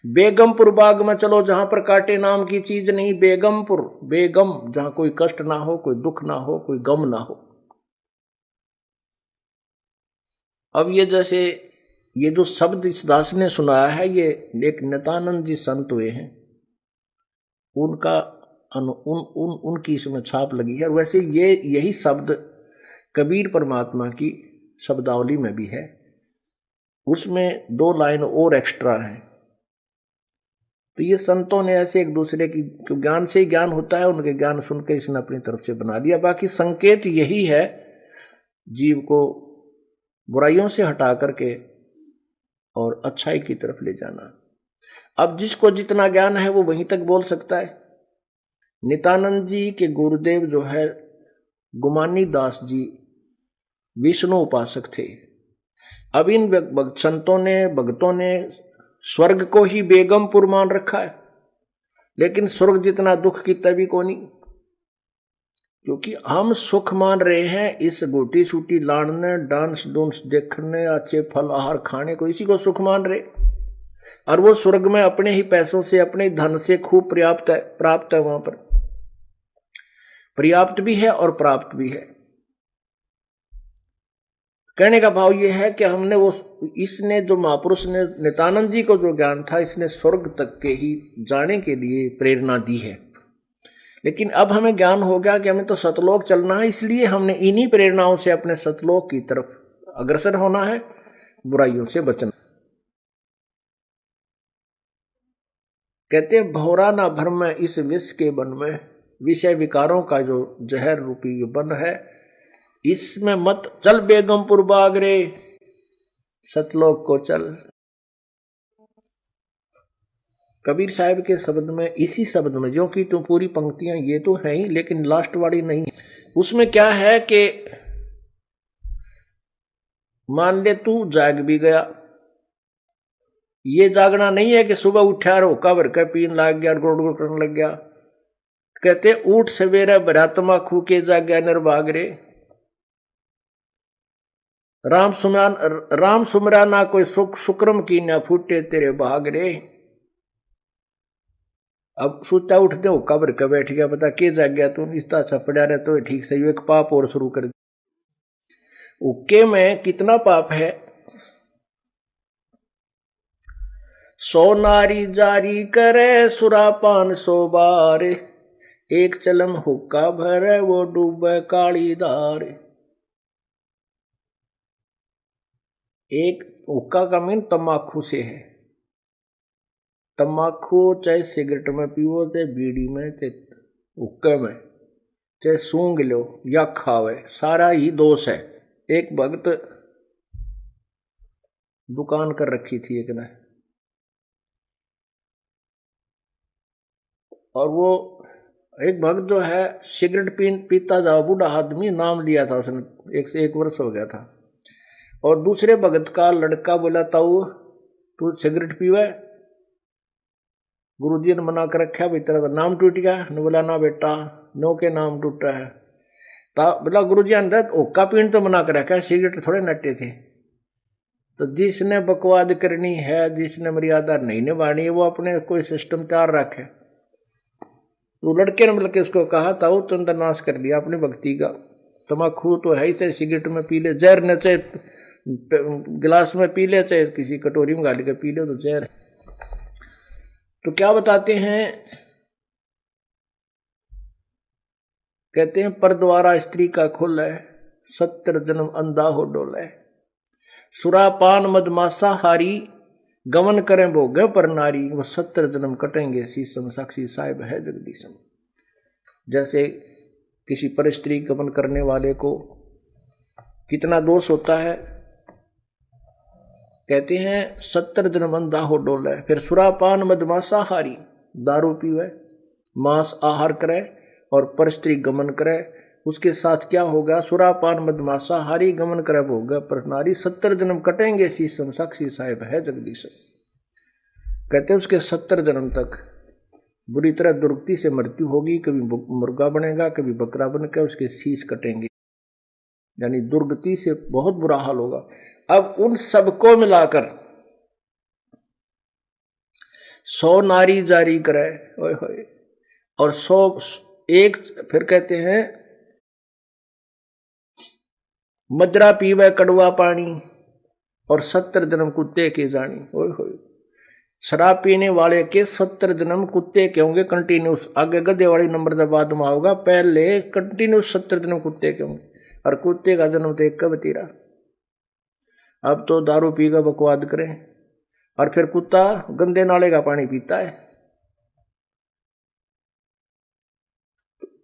बेगमपुर बाग में चलो जहां पर कांटे नाम की चीज नहीं, बेगमपुर, बेगम, जहां कोई कष्ट ना हो, कोई दुख ना हो, कोई गम ना हो। अब ये जैसे ये जो शब्द इस दास ने सुनाया है, ये एक नित्यानंद जी संत हुए हैं, उनका उनकी इसमें छाप लगी है। वैसे ये यही शब्द कबीर परमात्मा की शब्दावली में भी है, उसमें 2 लाइन और एक्स्ट्रा है। तो ये संतों ने ऐसे एक दूसरे की ज्ञान से ही ज्ञान होता है, उनके ज्ञान सुन के इसने अपनी तरफ से बना दिया। बाकी संकेत यही है, जीव को बुराइयों से हटा करके और अच्छाई की तरफ ले जाना। अब जिसको जितना ज्ञान है वो वहीं तक बोल सकता है। नित्यानंद जी के गुरुदेव जो है गुमानी दास जी विष्णु उपासक थे। अब इन संतों ने भक्तों ने स्वर्ग को ही बेगमपुर मान रखा है, लेकिन स्वर्ग जितना दुख की तभी को नहीं, क्योंकि हम सुख मान रहे हैं इस गोटी सूटी लाड़ने, डांस डूंस देखने, अच्छे फल आहार खाने को, इसी को सुख मान रहे। और वो स्वर्ग में अपने ही पैसों से, अपने धन से खूब प्राप्त है, वहां पर पर्याप्त भी है और प्राप्त भी है। कहने का भाव यह है कि हमने वो, इसने जो महापुरुष ने नित्यानंद जी को जो ज्ञान था, इसने स्वर्ग तक के ही जाने के लिए प्रेरणा दी है। लेकिन अब हमें ज्ञान हो गया कि हमें तो सतलोक चलना है, इसलिए हमने इन्हीं प्रेरणाओं से अपने सतलोक की तरफ अग्रसर होना है, बुराइयों से बचना। कहते हैं भौरा ना भर में इस विष के वन में, विषय विकारों का जो जहर रूपी वन है, इसमें मत चल बेगमपुर बागरे, सतलोक को चल। कबीर साहब के शब्द में, इसी शब्द में, जो कि तो पूरी पंक्तियां ये तो है ही, लेकिन लास्ट वाली नहीं, उसमें क्या है कि मान ले तू जाग भी गया, ये जागना नहीं है कि सुबह उठा और होका भर के पीन लग गया, गुड़ गुड़ करने लग गया। कहते उठ सवेरे भरात्मा खू के जाग्या निर्भाग रे, राम सुमरा ना कोई सुख, शुक्रम की ना फूटे तेरे भाग रे। अब सोचा उठते हो कबर के बैठ गया, पता के जाग गया तू, इस तरह पड़ा रहे तो ठीक सही, एक पाप और शुरू कर दिया। उके में कितना पाप है, सो नारी जारी करे सुरापान 100 बार, एक चलम हुक्का भरे वो डूबे काली धार। एक हुक्का का मीन तम्बाकू से है, तम्बाकू चाहे सिगरेट में पीवो, चाहे बीड़ी में, चाहे हुक्के में, चाहे सूंघ लो या खावे, सारा ही दोष है। एक भक्त दुकान कर रखी थी एक ने, और वो एक भक्त जो है सिगरेट पीता जाओ, बूढ़ा आदमी, नाम लिया था उसने, 1 वर्ष हो गया था। और दूसरे भगत का लड़का बोला, ताऊ तू सिगरेट पीवे? गुरुजी ने मना कर रखा, भाई तेरा नाम टूट गया। ने बोला ना बेटा, नो के नाम टूटा है। बोला गुरुजी अंदर ओका पीन तो मना कर रखा है, सिगरेट थोड़े नटे थे। तो जिसने बकवाद करनी है, जिसने मर्यादा नहीं निभानी है, वो अपने कोई सिस्टम तैयार रखे। तो लड़के ने मिलकर उसको कहा, ताऊ तुम तो नाश कर दिया अपनी भक्ति का। तम्बाकू तो है ही, चाहे सिगरेट में पी ले, जहर न, चाहे गिलास में पी ले, चाहे किसी कटोरी में गाली के पी ले, तो जहर है। तो क्या बताते हैं, कहते हैं पर द्वारा स्त्री का खुल है, 70 जन्म अंधा हो डोल है। सुरापान मदमासा हारी, गमन करें भोगे पर नारी, वह 70 जन्म कटेंगे शीशम, साक्षी साहिब है जगदीशम। जैसे किसी पर स्त्री गमन करने वाले को कितना दोष होता है, कहते हैं 70 जन्म अंधा हो डोल है। फिर सुरापान मदमासा हारी, दारू पीवे, मांस आहार करे और पर स्त्री गमन करे, उसके साथ क्या होगा, सुरापान मदमासा हारी, गमन करे भोगा पर नारी, 70 जन्म कटेंगे शीशम, साक्षी साहिब है जगदीशम। कहते हैं उसके 70 जन्म तक बुरी तरह दुर्गति से मृत्यु होगी, कभी मुर्गा बनेगा, कभी बकरा बनकर उसके शीश कटेंगे, यानी दुर्गति से बहुत बुरा हाल होगा। अब उन सबको मिलाकर 100 नारी जारी करे, ओए होए, और 100 एक, फिर कहते हैं मदरा पीवे कड़वा पानी और 70 जन्म कुत्ते के जानी, ओए होए। शराब पीने वाले के 70 जन्म कुत्ते के होंगे कंटिन्यूस। आगे गधे वाली नंबर जब बाद में होगा, पहले कंटिन्यूस 70 जन्म कुत्ते के होंगे, और कुत्ते का जन्म तो एक कब तीरा। अब तो दारू पी का बकवाद करें, और फिर कुत्ता गंदे नाले का पानी पीता है।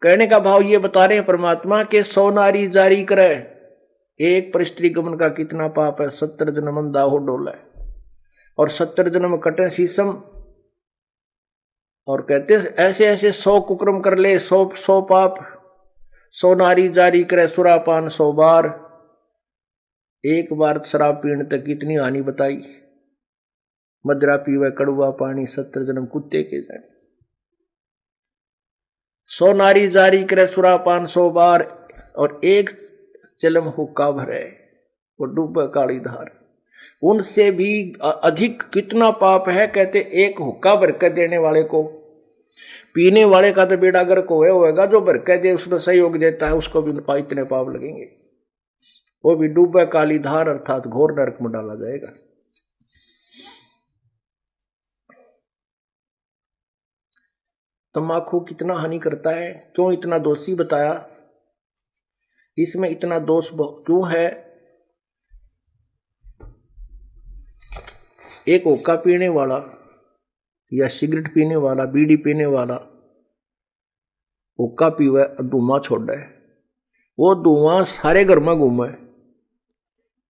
कहने का भाव ये बता रहे हैं परमात्मा के 100 नारी जारी करे, एक पर स्त्री गमन का कितना पाप है, 70 जन्म अंधा हो डोला है, और 70 जन्म कटे शीशम। और कहते ऐसे ऐसे 100 कुक्रम कर ले, 100 पाप, 100 नारी जारी करे सुरापान 100 बार। एक बार शराब पीने तक कितनी हानि बताई, मदरा पीवे कड़वा पानी, 70 जन्म कुत्ते के जाने। 100 नारी जारी करे सुरापान 100 बार, और एक चलम हुक्का भरे, वो डूबे काली धार। उनसे भी अधिक कितना पाप है, कहते एक हुक्का भर के देने वाले को, पीने वाले का तो बेड़ा गर्क होएगा, जो भर के दे उसमें सहयोग देता है उसको भी इतने पाप लगेंगे, वो भी डूबे काली धार अर्थात घोर नरक में डाला जाएगा। तम्बाकू कितना हानि करता है, क्यों इतना दोषी बताया, इसमें इतना दोष क्यों है। एक हुक्का पीने वाला या सिगरेट पीने वाला, बीड़ी पीने वाला हुक्का पीवे, धुआं छोड़े, वो धुआं सारे घर में घूमे,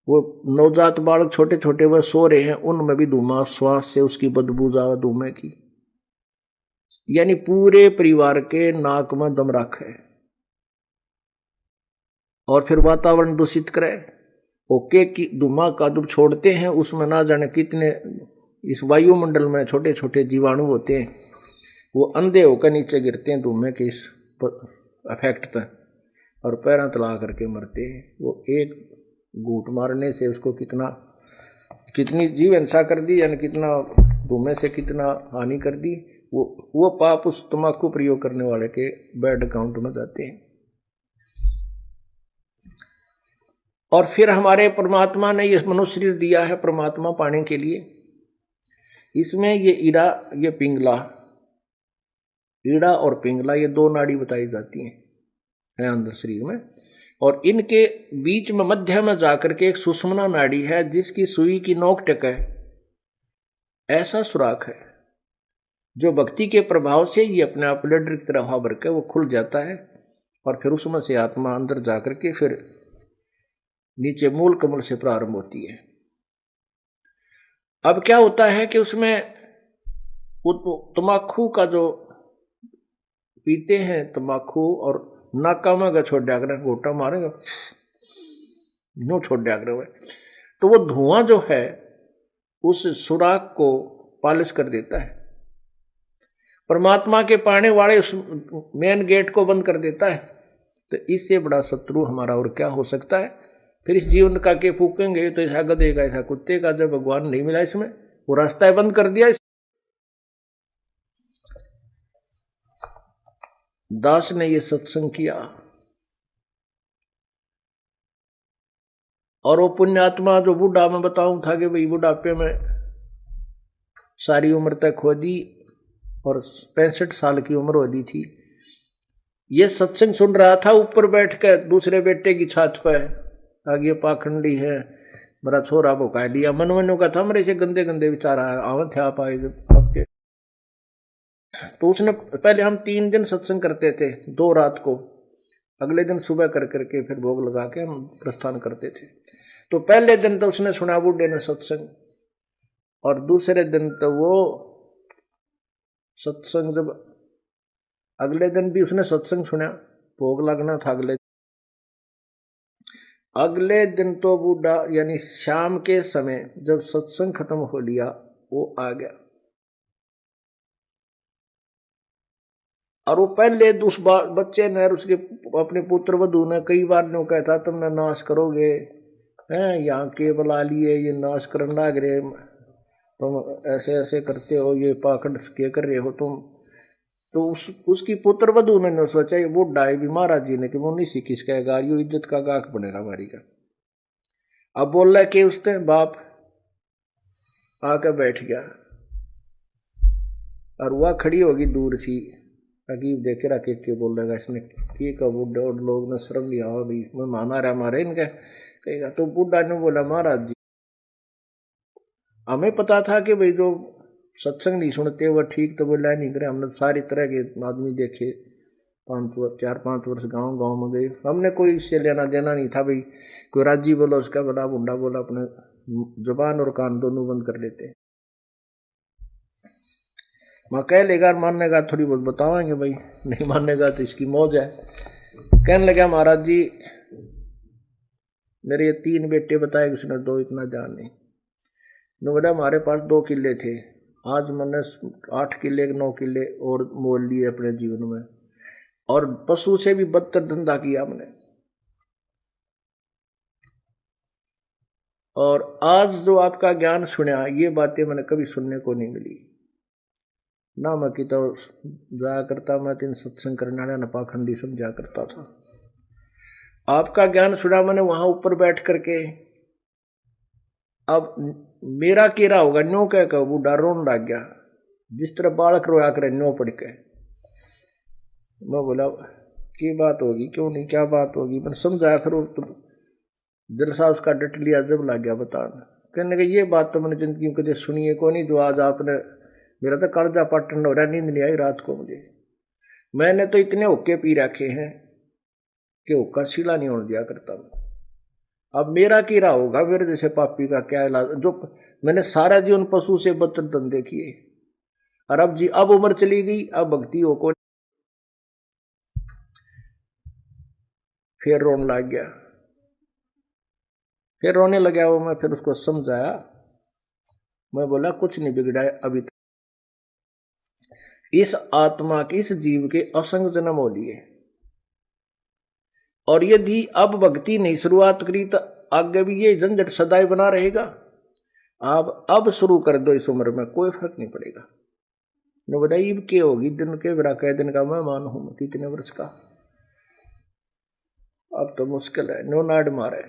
वो नवजात बालक छोटे छोटे वह सो रहे हैं, उनमें भी धुआं, श्वास से उसकी बदबू जावा धुएं की, यानी पूरे परिवार के नाक में दम रखे और फिर वातावरण दूषित करे। ओके की धुआं का जब छोड़ते हैं उसमें ना जाने कितने इस वायुमंडल में छोटे छोटे जीवाणु होते हैं, वो अंधे होकर नीचे गिरते हैं धुएं के इस इफेक्ट तक, और पैरों तला करके मरते हैं। वो एक घूंट मारने से उसको कितनी जीव हिंसा कर दी, यानी कितना धुएं से कितना हानि कर दी, वो पाप उस तम्बाकू प्रयोग करने वाले के बैड अकाउंट में जाते हैं। और फिर हमारे परमात्मा ने ये मनुष्य शरीर दिया है परमात्मा पाने के लिए। इसमें ये ईड़ा, ये पिंगला, ईड़ा और पिंगला, ये 2 नाड़ी बताई जाती हैं अंदर शरीर में, और इनके बीच में मध्य में जाकर के एक सुषुम्ना नाड़ी है, जिसकी सुई की नोक टेक है, ऐसा सुराख है, जो भक्ति के प्रभाव से ये अपने आप ब्लड की तरह हवा भर के वो खुल जाता है, और फिर उसमें से आत्मा अंदर जाकर के फिर नीचे मूल कमल से प्रारंभ होती है। अब क्या होता है कि उसमें तम्बाकू का जो पीते हैं तंबाकू और नाका में छोड़ दिया करें, घोटा मारेंगे नो छोड़ दिया करें, तो वो धुआं जो है उस सुराग को पालिश कर देता है, परमात्मा के पाने वाले उस मेन गेट को बंद कर देता है। तो इससे बड़ा शत्रु हमारा और क्या हो सकता है। फिर इस जीवन का के फूकेंगे तो ऐसा गधे का ऐसा कुत्ते का, जब भगवान नहीं मिला इसमें, वो रास्ता बंद कर दिया। दास ने ये सत्संग किया और वो पुण्यात्मा जो बूढ़ा मैं बताऊं था कि भाई बुढ़ापे में सारी उम्र तक खो दी और 65 साल की उम्र हो दी थी, ये सत्संग सुन रहा था ऊपर बैठ कर दूसरे बेटे की छत पर, आगे पाखंडी है मेरा छोरा भुका लिया, मन मनो का था मेरे से गंदे गंदे विचार आवे थे आप आए आपके। तो उसने पहले हम 3 दिन सत्संग करते थे, 2 रात को, अगले दिन सुबह कर करके फिर भोग लगा के हम प्रस्थान करते थे। तो पहले दिन तो उसने सुना बूढ़े ने सत्संग, और दूसरे दिन तो वो सत्संग, जब अगले दिन भी उसने सत्संग सुना, भोग लगना था अगले दिन तो बूढ़ा यानी शाम के समय जब सत्संग खत्म हो लिया वो आ गया, और वो पहले उस बच्चे ने उसके अपने पुत्र वधू ने कई बार नो कहता तुम नाश करोगे हैं, यहाँ के बुला लिए ये नाश करना लग रहे, तुम ऐसे ऐसे करते हो, ये पाखंड के कर रहे हो तुम। तो उसकी पुत्र वधू ने सोचा ये बूढ़ा है भी महाराज जी ने कि वो नहीं सी किस कहेगा, यो इज्जत का गाक बनेगा हमारी का। अब बोल रहा कि उसने बाप आकर बैठ गया और वह खड़ी होगी दूर सी, अजीब देखे रखे के बोल रहेगा इसने कि का बूढ़ा, और लोग ने शर्म लिया हो भाई मैं माना रहा मारे इनका कहेगा। तो बूढ़ा ने बोला महाराज जी हमें पता था कि भाई जो सत्संग नहीं सुनते वह ठीक तो बोला नहीं करे, हमने सारी तरह के आदमी देखे, 4-5 वर्ष गांव गांव में गए, हमने कोई इससे लेना देना नहीं था भाई, कोई राजी बोला उसका बोला बुंडा बोला, अपने जुबान और कान दोनों बंद कर लेते। मैं कह लेगा माननेगा थोड़ी बहुत बतावाएंगे भाई, नहीं मानेगा तो इसकी मौज है। कहने लगा महाराज जी मेरे ये 3 बेटे बताए, उसने 2 इतना जान नहीं, बोला हमारे पास 2 किले थे, आज मैंने 8 किले 9 किले और मोल लिए अपने जीवन में, और पशु से भी बदतर धंधा किया हमने, और आज जो आपका ज्ञान सुना ये बातें मैंने कभी सुनने को नहीं मिली ना। मैं कि तो जाया करता, मैं 3 सत्संग करने वाला पाखंडी समझा करता था, आपका ज्ञान सुना मैंने वहां ऊपर बैठ करके। अब मेरा केरा होगा न्यो कह बूढ़ा रोन लग गया, जिस तरह बालक रोया करे न्यो पड़ के। मैं बोला क्या बात होगी, क्यों नहीं क्या बात होगी, मैंने समझाया, फिर तो जलसा उसका डट लिया, जब लग गया बताना। कहने लगे ये बात तो मैंने जिंदगी में कभी सुनी है को नहीं, जो आज आपने, मेरा तो कर्जा पाटन हो रहा, नींद नहीं आई रात को मुझे, मैंने तो इतने हुक्के पी रखे हैं कि हुक्का सीला नहीं होने दिया करता। अब मेरा कीड़ा होगा, मेरे जैसे पापी का क्या इलाज, जो मैंने सारा जीवन पशु से बदतर धंधे किए, और अब जी अब उम्र चली गई, अब भक्ति हो को। फिर रोने लग गया, फिर रोने लगा वो, मैं फिर उसको समझाया, मैं बोला कुछ नहीं बिगड़ा है अभी तक, इस आत्मा के इस जीव के असंग जन्म हो लिए, और यदि अब भक्ति नहीं शुरुआत करी तो आगे भी ये झंझट सदाई बना रहेगा। आप अब शुरू कर दो इस उम्र में, कोई फर्क नहीं पड़ेगा। न बताइए के होगी दिन के बिरा कह दिन का मैं मान हूं कितने वर्ष का, अब तो मुश्किल है, नो नाड मारे।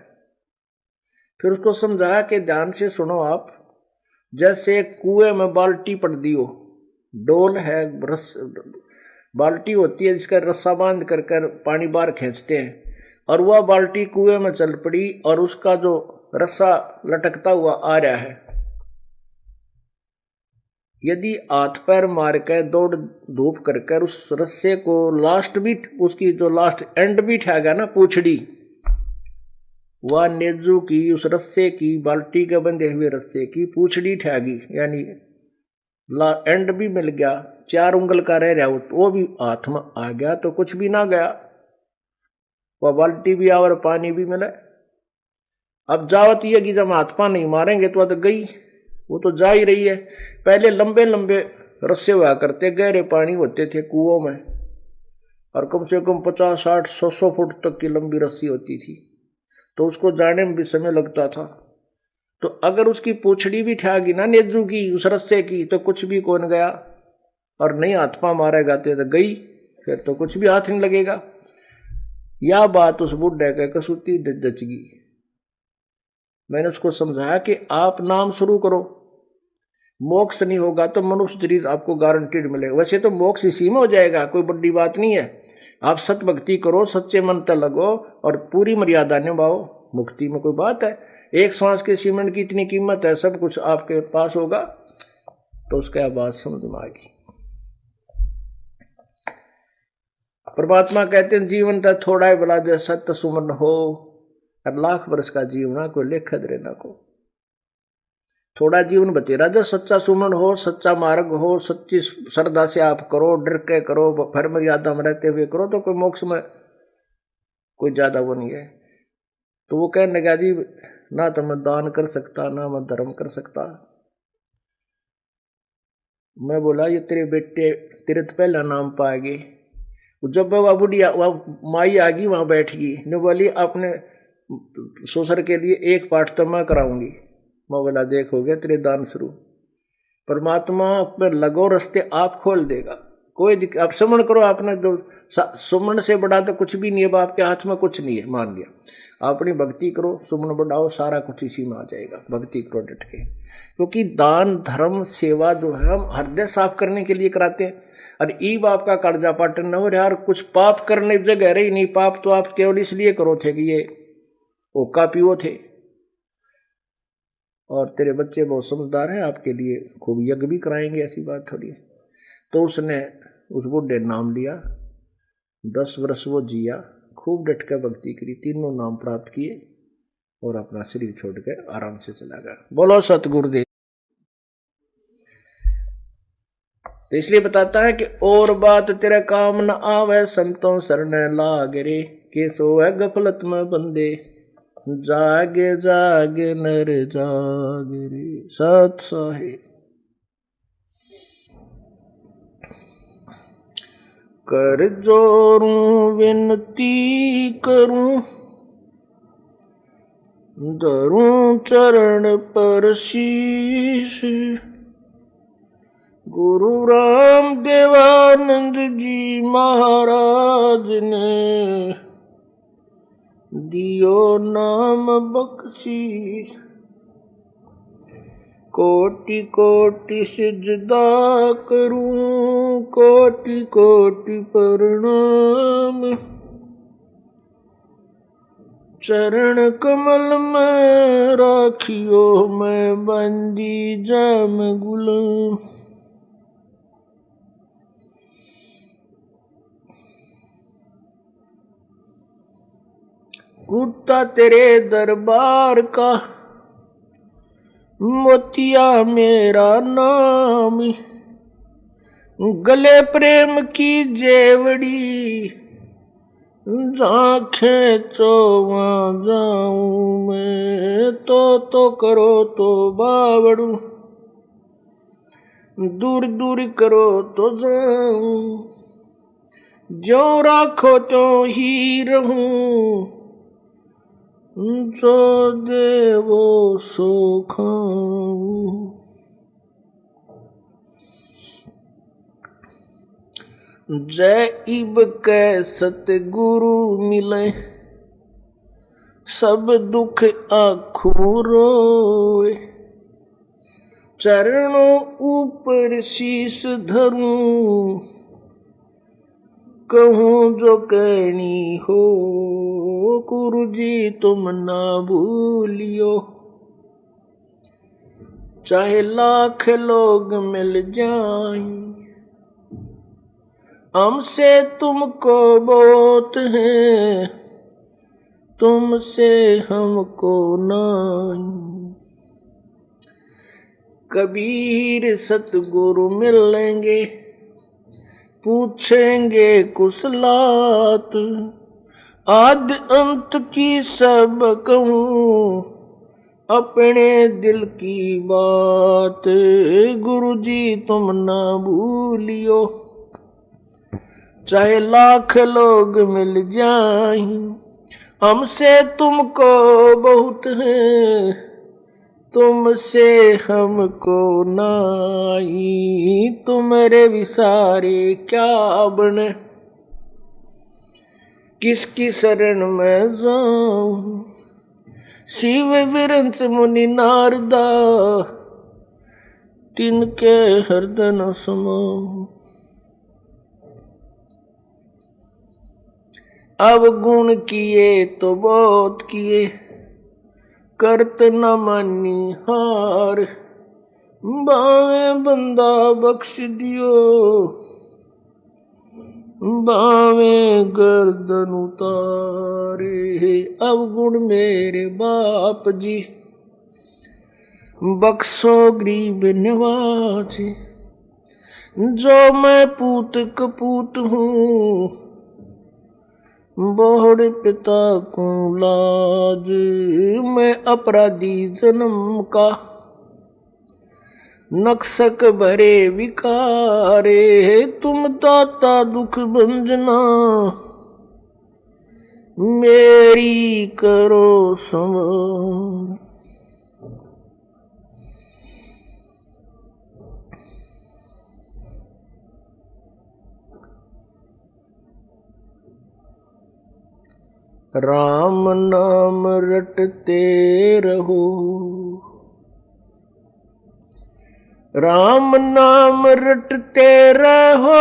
फिर उसको समझाया कि ध्यान से सुनो आप, जैसे कुएं में बाल्टी पड़ दी हो, डोल है रस बाल्टी होती है जिसका रस्सा बांध कर पानी बाहर खींचते हैं, और वह बाल्टी कुएं में चल पड़ी और उसका जो रस्सा लटकता हुआ आ रहा है, यदि हाथ पैर मार कर दौड़ धूप कर उस रस्से को लास्ट बीट, उसकी जो लास्ट एंड बीट है ना पूछड़ी, वह नेजू की उस रस्से की बाल्टी के बंधे हुए रस्से की पूछड़ी ठहगी, यानी एंड भी मिल गया, 4 उंगल का रह रहा वो भी हाथ में आ गया तो कुछ भी ना गया, वह बाल्टी भी और पानी भी मिले। अब जावत ये कि जब हाथ पा नहीं मारेंगे तो गई, वो तो जा ही रही है। पहले लंबे लंबे रस्से हुआ करते, गहरे पानी होते थे कुओं में, और कम से कम 50, 60, 100 फुट तक की लंबी रस्सी होती थी, तो उसको जाने में भी समय लगता था। तो अगर उसकी पूछड़ी भी ठागी ना नेजू की उस रस्से की तो कुछ भी कौन गया, और नहीं हाथ पा मारे गाते तो गई, फिर तो कुछ भी हाथ नहीं लगेगा। यह बात उस बुढ़े के कसूती जच गई। मैंने उसको समझाया कि आप नाम शुरू करो, मोक्ष नहीं होगा तो मनुष्य शरीर आपको गारंटीड मिलेगा। वैसे तो मोक्ष इसी में हो जाएगा, कोई बड़ी बात नहीं है। आप सत भक्ति करो, सच्चे मन तक लगो और पूरी मर्यादा निभाओ, मुक्ति में कोई बात है। एक श्वास के सीमेंट की इतनी कीमत है, सब कुछ आपके पास होगा। तो उसका बात समझ में आ गई। परमात्मा कहते हैं जीवन तो थोड़ा ही भला जैसे सत्य सुमन हो, और लाख वर्ष का जीवन कोई लेख दरे ना को। थोड़ा जीवन बतेरा जो सच्चा सुमन हो, सच्चा मार्ग हो, सच्ची श्रद्धा से आप करो, डर के करो, फिर मर्यादा में रहते हुए करो, तो कोई मोक्ष में कोई ज्यादा वो नहीं है। तो वो कहने लगा जी ना तो मैं दान कर सकता, ना मैं धर्म कर सकता। मैं बोला ये तेरे बेटे तेरे तो पहला नाम पाएगी। जब वह बुढ़िया वह माई आ गई वहां बैठ गई, ने बोली अपने ससुर के लिए एक पाठ तो मैं कराऊंगी। मैं बोला देखोगे तेरे दान शुरू। परमात्मा अपने लगो रास्ते आप खोल देगा, कोई आप सुमन करो। आपने जो सुमन से बड़ा तो कुछ भी नहीं है, आपके हाथ में कुछ नहीं है, मान लिया। अपनी भक्ति करो, सुमन बढ़ाओ, सारा कुछ इसी में आ जाएगा। भक्ति करो डट के, क्योंकि दान धर्म सेवा जो है हम हृदय साफ करने के लिए कराते हैं। और ई बाप का कर्जा पाटन न हो यार, कुछ पाप करने की जगह रही नहीं। पाप तो आप केवल इसलिए करो थे कि ये ओका पियो थे, और तेरे बच्चे बहुत समझदार हैं, आपके लिए खूब यज्ञ भी कराएंगे, ऐसी बात थोड़ी है। तो उसने उस बुढ़े नाम लिया, 10 वर्ष वो जिया, खूब डट कर भक्ति करी, 3 नाम प्राप्त किए और अपना शरीर छोड़ कर आराम से चला गया। बोलो सतगुरुदेव। तो इसलिए बताता है कि और बात तेरे काम न आवे, संतों शरण लाग रे, के सोए गफलत में बंदे, जागे जागे नर जाग रे। सत साहिब कर जोरूं विनती करूं, धरूं चरण पर शीश, गुरु राम देवानंद जी महाराज ने दियो नाम बख्शीश। कोटि कोटि सिजदा करूं, कोटि कोटि प्रणाम, चरण कमल में राखियो मैं बंदी जाम गुलाम। कुत्ता तेरे दरबार का, मोतिया मेरा नाम, गले प्रेम की जेवड़ी, आँखें चो वहाँ जाऊं मैं, तो करो तो बावड़ू, दूर दूर करो तो जाऊं, जो राखो तो ही रहूं, जो देवो सो खाऊं। जय इब कै सतगुरु मिले, सब दुख आखू रोए, चरणों ऊपर शीश धरूं, कहूँ जो कहनी हो, गुरु जी तुम ना भूलियो, चाहे लाख लोग मिल जाएं, हमसे तुमको बहुत है, तुमसे हमको नहीं। कबीर सतगुरु मिलेंगे, पूछेंगे कुशलात, आदि अंत की सब कहूँ, अपने दिल की बात। गुरुजी तुम न भूलियो, चाहे लाख लोग मिल जाएं, हमसे तुमको बहुत है, तुमसे हमको नाई। तुम्हारे विसारे क्या बने, किसकी शरण में जाऊं। शिव विरंच मुनि नारदा, तिनके हृदय न समाऊं। अवगुण किए तो बहुत किए, करत न मानी हार। बावे बंदा बख्श दियो, बावे गर्दन उतारे। अवगुण मेरे बाप जी, बख्शो गरीब निवाज। जो मैं पूत कपूत हूँ, बोहड़ पिता को लाज। मैं अपराधी जन्म का, नक्सक भरे विकारे। तुम दाता दुख भंजना, मेरी करो संवार। राम नाम रटते रहो, राम नाम रटते रहो,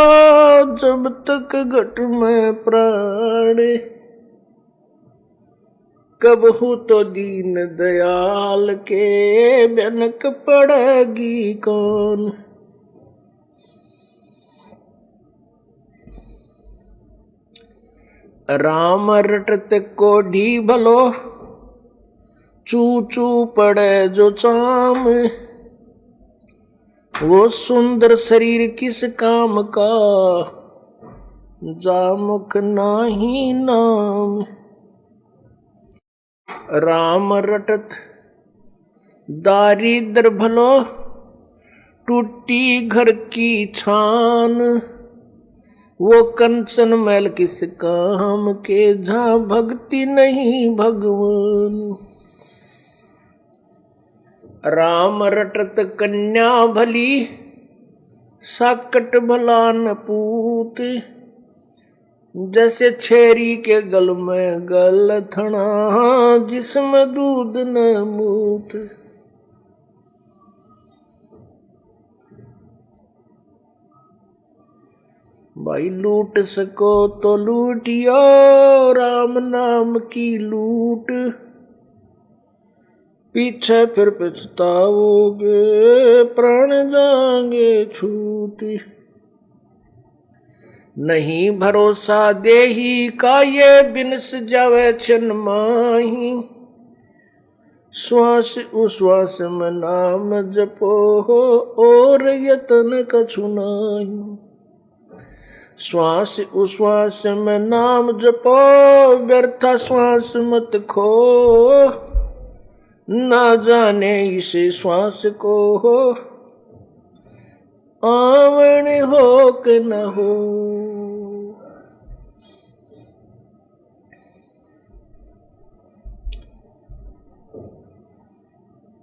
जब तक घट में प्राण। कबहू तो दीन दयाल के, भनक पड़ेगी कौन। राम रटत कोढ़ी भलो, चू चू पड़े जो चाम। वो सुंदर शरीर किस काम का, जामुख नाही नाम। राम रटत दारिद्र भलो, टूटी घर की छान। वो कंचन मैल किस काम के, जहाँ भक्ति नहीं भगवान। राम रटत कन्या भली, साकट भला न पूत। जैसे छेरी के गल में गल थना, जिसमें दूध न मूत। भाई लूट सको तो लूटियो, राम नाम की लूट। पीछे फिर पछताओगे, प्राण जाएंगे छूट। नहीं भरोसा देही का, ये बिनस जावे छन माही। श्वास उश्वास में नाम जपो हो, और यतन कछु नाही। श्वास उश्वास में नाम जपो, व्यर्था श्वास मत खो। ना जाने इस श्वास को हो, आवन हो कि न हो।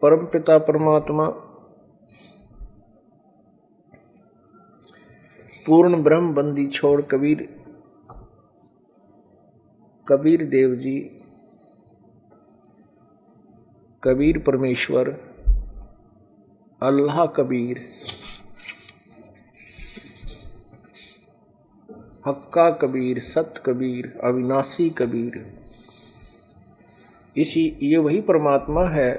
परम पिता परमात्मा पूर्ण ब्रह्म बंदी छोड़ कबीर देव जी, कबीर परमेश्वर, अल्लाह कबीर, हक्का कबीर, सत कबीर, अविनाशी कबीर। ये वही परमात्मा है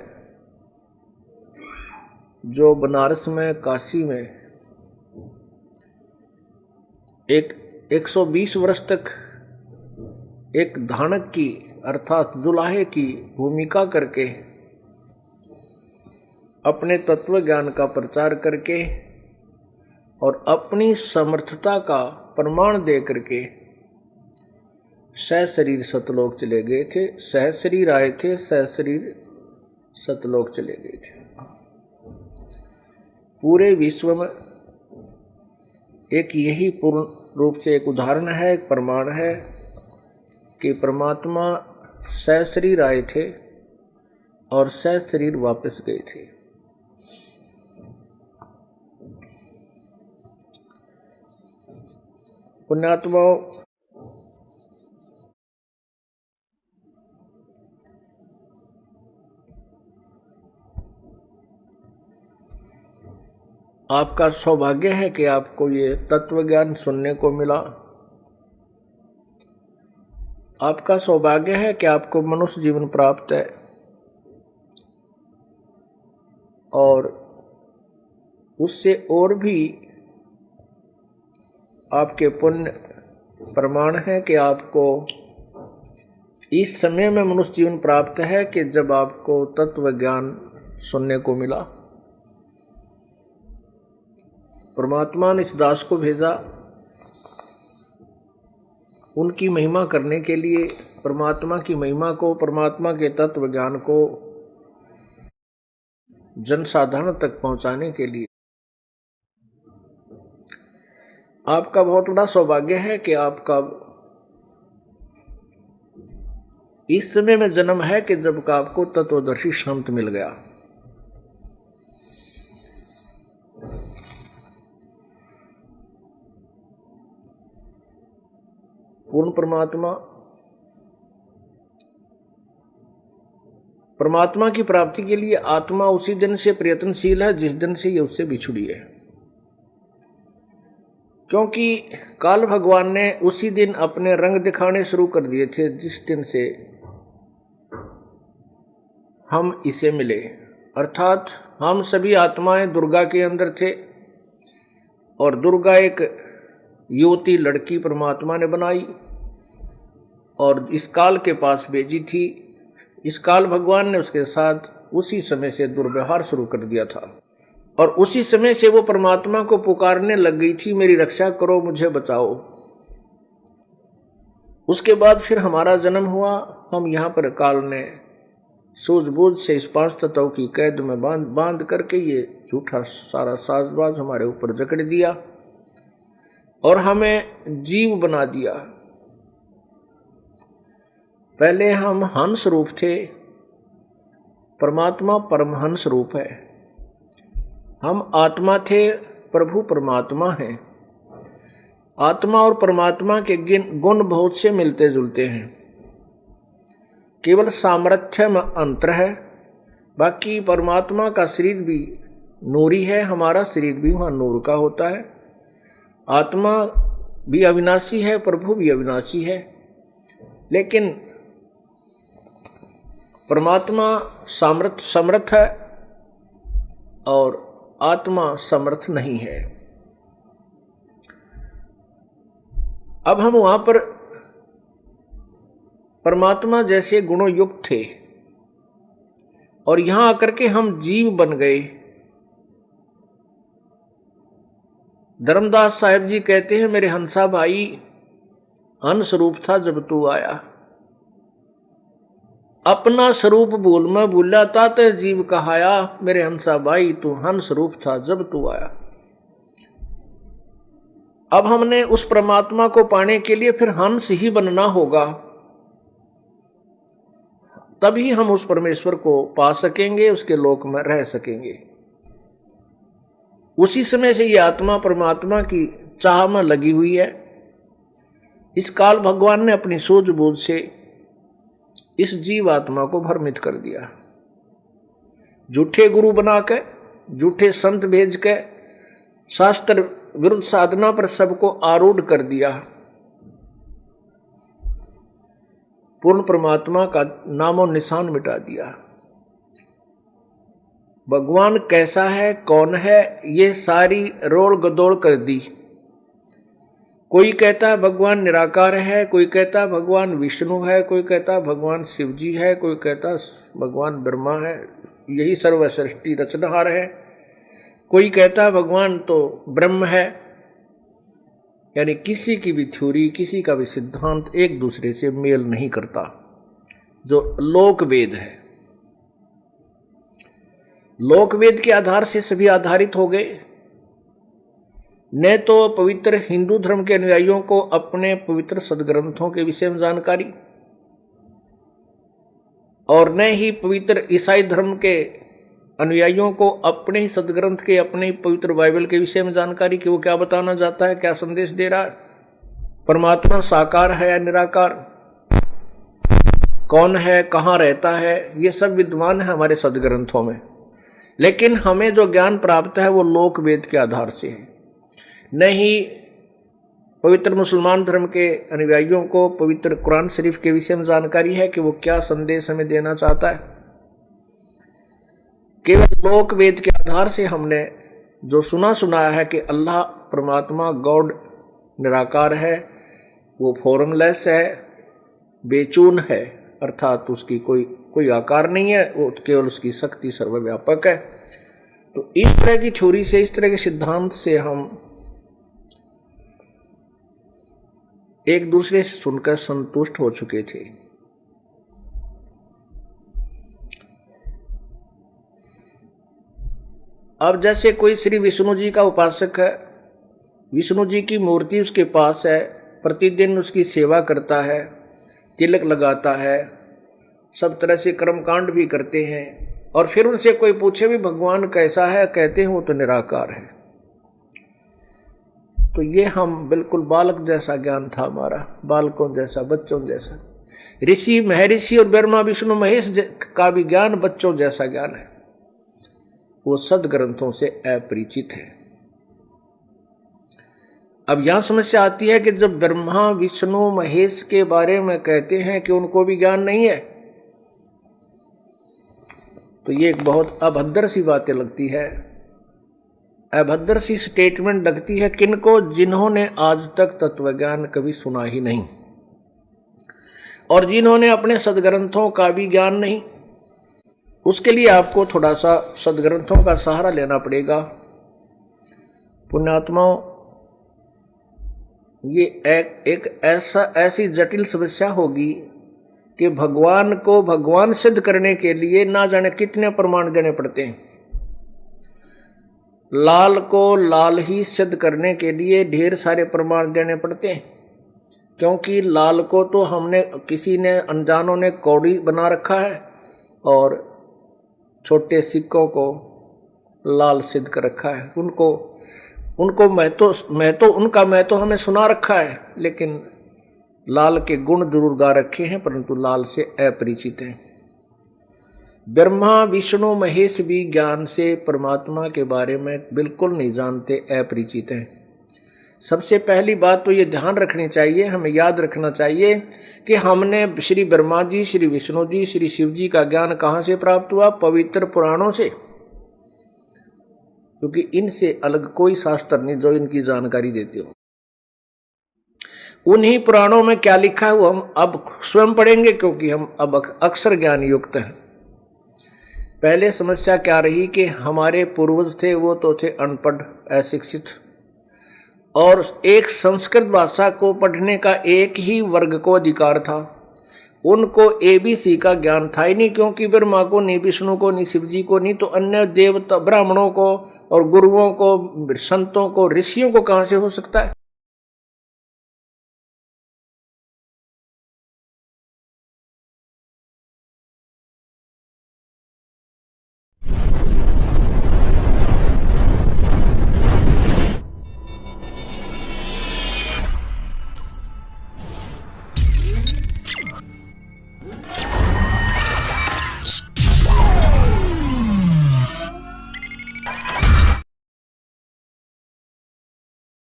जो बनारस में, काशी में 120 वर्ष तक एक धानक की अर्थात जुलाहे की भूमिका करके अपने तत्व ज्ञान का प्रचार करके और अपनी समर्थता का प्रमाण दे करके सह शरीर सतलोक चले गए थे। सह शरीर आए थे, सह शरीर सतलोक चले गए थे। पूरे विश्व में एक यही पूर्ण रूप से एक उदाहरण है, एक प्रमाण है कि परमात्मा सह शरीर आए थे और सह शरीर वापस गए थे। पुण्यात्माओं, आपका सौभाग्य है कि आपको ये तत्व ज्ञान सुनने को मिला। आपका सौभाग्य है कि आपको मनुष्य जीवन प्राप्त है और उससे और भी आपके पुण्य प्रमाण है कि आपको इस समय में मनुष्य जीवन प्राप्त है कि जब आपको तत्व ज्ञान सुनने को मिला। परमात्मा ने इस दास को भेजा उनकी महिमा करने के लिए, परमात्मा की महिमा को, परमात्मा के तत्व ज्ञान को जनसाधारण तक पहुंचाने के लिए। आपका बहुत बड़ा सौभाग्य है कि आपका इस समय में जन्म है कि जब का आपको तत्वदर्शी संत मिल गया। पूर्ण परमात्मा की प्राप्ति के लिए आत्मा उसी दिन से प्रयत्नशील है जिस दिन से ये उससे बिछुड़ी है, क्योंकि काल भगवान ने उसी दिन अपने रंग दिखाने शुरू कर दिए थे जिस दिन से हम इसे मिले। अर्थात हम सभी आत्माएं दुर्गा के अंदर थे और दुर्गा एक युवती लड़की परमात्मा ने बनाई और इस काल के पास भेजी थी। इस काल भगवान ने उसके साथ उसी समय से दुर्व्यवहार शुरू कर दिया था और उसी समय से वो परमात्मा को पुकारने लग गई थी, मेरी रक्षा करो, मुझे बचाओ। उसके बाद फिर हमारा जन्म हुआ। हम यहाँ पर काल ने सूझबूझ से इस 5 तत्वों की कैद में बांध करके ये झूठा सारा साजबाज हमारे ऊपर जकड़ दिया और हमें जीव बना दिया। पहले हम हंस रूप थे, परमात्मा परमहंस रूप है। हम आत्मा थे, प्रभु परमात्मा हैं। आत्मा और परमात्मा के गुण बहुत से मिलते जुलते हैं, केवल सामर्थ्य में अंतर है। बाकी परमात्मा का शरीर भी नूरी है, हमारा शरीर भी वहाँ नूर का होता है। आत्मा भी अविनाशी है, प्रभु भी अविनाशी है, लेकिन परमात्मा समर्थ है और आत्मा समर्थ नहीं है। अब हम वहां पर परमात्मा जैसे गुणों युक्त थे और यहां आकर के हम जीव बन गए। धर्मदास साहिब जी कहते हैं, मेरे हंसा भाई हंस रूप था जब तू आया, अपना स्वरूप भूल में भूला ताते जीव कहाया। मेरे हंसा भाई तू हंस रूप था जब तू आया। अब हमने उस परमात्मा को पाने के लिए फिर हंस ही बनना होगा, तभी हम उस परमेश्वर को पा सकेंगे, उसके लोक में रह सकेंगे। उसी समय से ये आत्मा परमात्मा की चाह में लगी हुई है। इस काल भगवान ने अपनी सूझबूझ से इस जीव आत्मा को भ्रमित कर दिया। झूठे गुरु बना के, झूठे संत भेज के शास्त्र विरुद्ध साधना पर सबको आरूढ़ कर दिया। पूर्ण परमात्मा का नामो निशान मिटा दिया। भगवान कैसा है, कौन है, ये सारी रोल गदोड़ कर दी। कोई कहता है भगवान निराकार है, कोई कहता है भगवान विष्णु है, कोई कहता है भगवान शिव जी है, कोई कहता है भगवान ब्रह्मा है, यही सर्वसृष्टि रचनहार है। कोई कहता है भगवान तो ब्रह्म है। यानी किसी की भी थ्योरी, किसी का भी सिद्धांत एक दूसरे से मेल नहीं करता। जो लोक वेद है, लोक वेद के आधार से सभी आधारित हो गए। न तो पवित्र हिंदू धर्म के अनुयायियों को अपने पवित्र सदग्रंथों के विषय में जानकारी, और न ही पवित्र ईसाई धर्म के अनुयायियों को अपने ही सदग्रंथ के, अपने ही पवित्र बाइबल के विषय में जानकारी कि वो क्या बताना चाहता है, क्या संदेश दे रहा है, परमात्मा साकार है या निराकार, कौन है, कहाँ रहता है, ये सब विद्वान है हमारे सदग्रंथों में। लेकिन हमें जो ज्ञान प्राप्त है वो लोक वेद के आधार से है। नहीं पवित्र मुसलमान धर्म के अनुयायियों को पवित्र कुरान शरीफ के विषय में जानकारी है कि वो क्या संदेश हमें देना चाहता है। केवल लोक वेद के आधार से हमने जो सुनाया है कि अल्लाह परमात्मा गॉड निराकार है, वो फॉर्मलेस है, बेचून है, अर्थात उसकी कोई आकार नहीं है, वो केवल उसकी शक्ति सर्वव्यापक है। तो इस तरह की थ्योरी से, इस तरह के सिद्धांत से हम एक दूसरे से सुनकर संतुष्ट हो चुके थे। अब जैसे कोई श्री विष्णु जी का उपासक है, विष्णु जी की मूर्ति उसके पास है, प्रतिदिन उसकी सेवा करता है, तिलक लगाता है, सब तरह से कर्मकांड भी करते हैं, और फिर उनसे कोई पूछे भी भगवान कैसा है, कहते हैं वो तो निराकार है। तो ये हम बिल्कुल बालक जैसा ज्ञान था हमारा, बालकों जैसा, बच्चों जैसा। ऋषि महर्षि और ब्रह्मा विष्णु महेश का भी ज्ञान बच्चों जैसा ज्ञान है, वो सदग्रंथों से अपरिचित है। अब यहां समस्या आती है कि जब ब्रह्मा विष्णु महेश के बारे में कहते हैं कि उनको भी ज्ञान नहीं है, तो ये एक बहुत अभद्र सी बातें लगती है, अभद्र सी स्टेटमेंट लगती है किनको, जिन्होंने आज तक तत्वज्ञान कभी सुना ही नहीं और जिन्होंने अपने सदग्रंथों का भी ज्ञान नहीं। उसके लिए आपको थोड़ा सा सदग्रंथों का सहारा लेना पड़ेगा। पुण्यात्माओं, ये एक ऐसी जटिल समस्या होगी कि भगवान को भगवान सिद्ध करने के लिए ना जाने कितने प्रमाण देने पड़ते हैं। लाल को लाल ही सिद्ध करने के लिए ढेर सारे प्रमाण देने पड़ते हैं, क्योंकि लाल को तो हमने, किसी ने, अनजानों ने कौड़ी बना रखा है और छोटे सिक्कों को लाल सिद्ध कर रखा है। उनको मैं तो हमें सुना रखा है, लेकिन लाल के गुण जरूर गा रखे हैं, परंतु लाल से अपरिचित हैं। ब्रह्मा विष्णु महेश भी ज्ञान से परमात्मा के बारे में बिल्कुल नहीं जानते, अपरिचित हैं। सबसे पहली बात तो ये ध्यान रखनी चाहिए, हमें याद रखना चाहिए कि हमने श्री ब्रह्मा जी, श्री विष्णु जी, श्री शिव जी का ज्ञान कहाँ से प्राप्त हुआ? पवित्र पुराणों से, क्योंकि इनसे अलग कोई शास्त्र नहीं जो इनकी जानकारी देते हो। उन्हीं पुराणों में क्या लिखा है वो हम अब स्वयं पढ़ेंगे, क्योंकि हम अब अक्षर ज्ञान युक्त हैं। पहले समस्या क्या रही कि हमारे पूर्वज थे वो तो थे अनपढ़, अशिक्षित, और एक संस्कृत भाषा को पढ़ने का एक ही वर्ग को अधिकार था। उनको ABC का ज्ञान था ही नहीं, क्योंकि ब्रह्मा को नहीं, विष्णु को नहीं, शिव जी को नहीं, तो अन्य देवता ब्राह्मणों को और गुरुओं को, संतों को, ऋषियों को कहाँ से हो सकता है?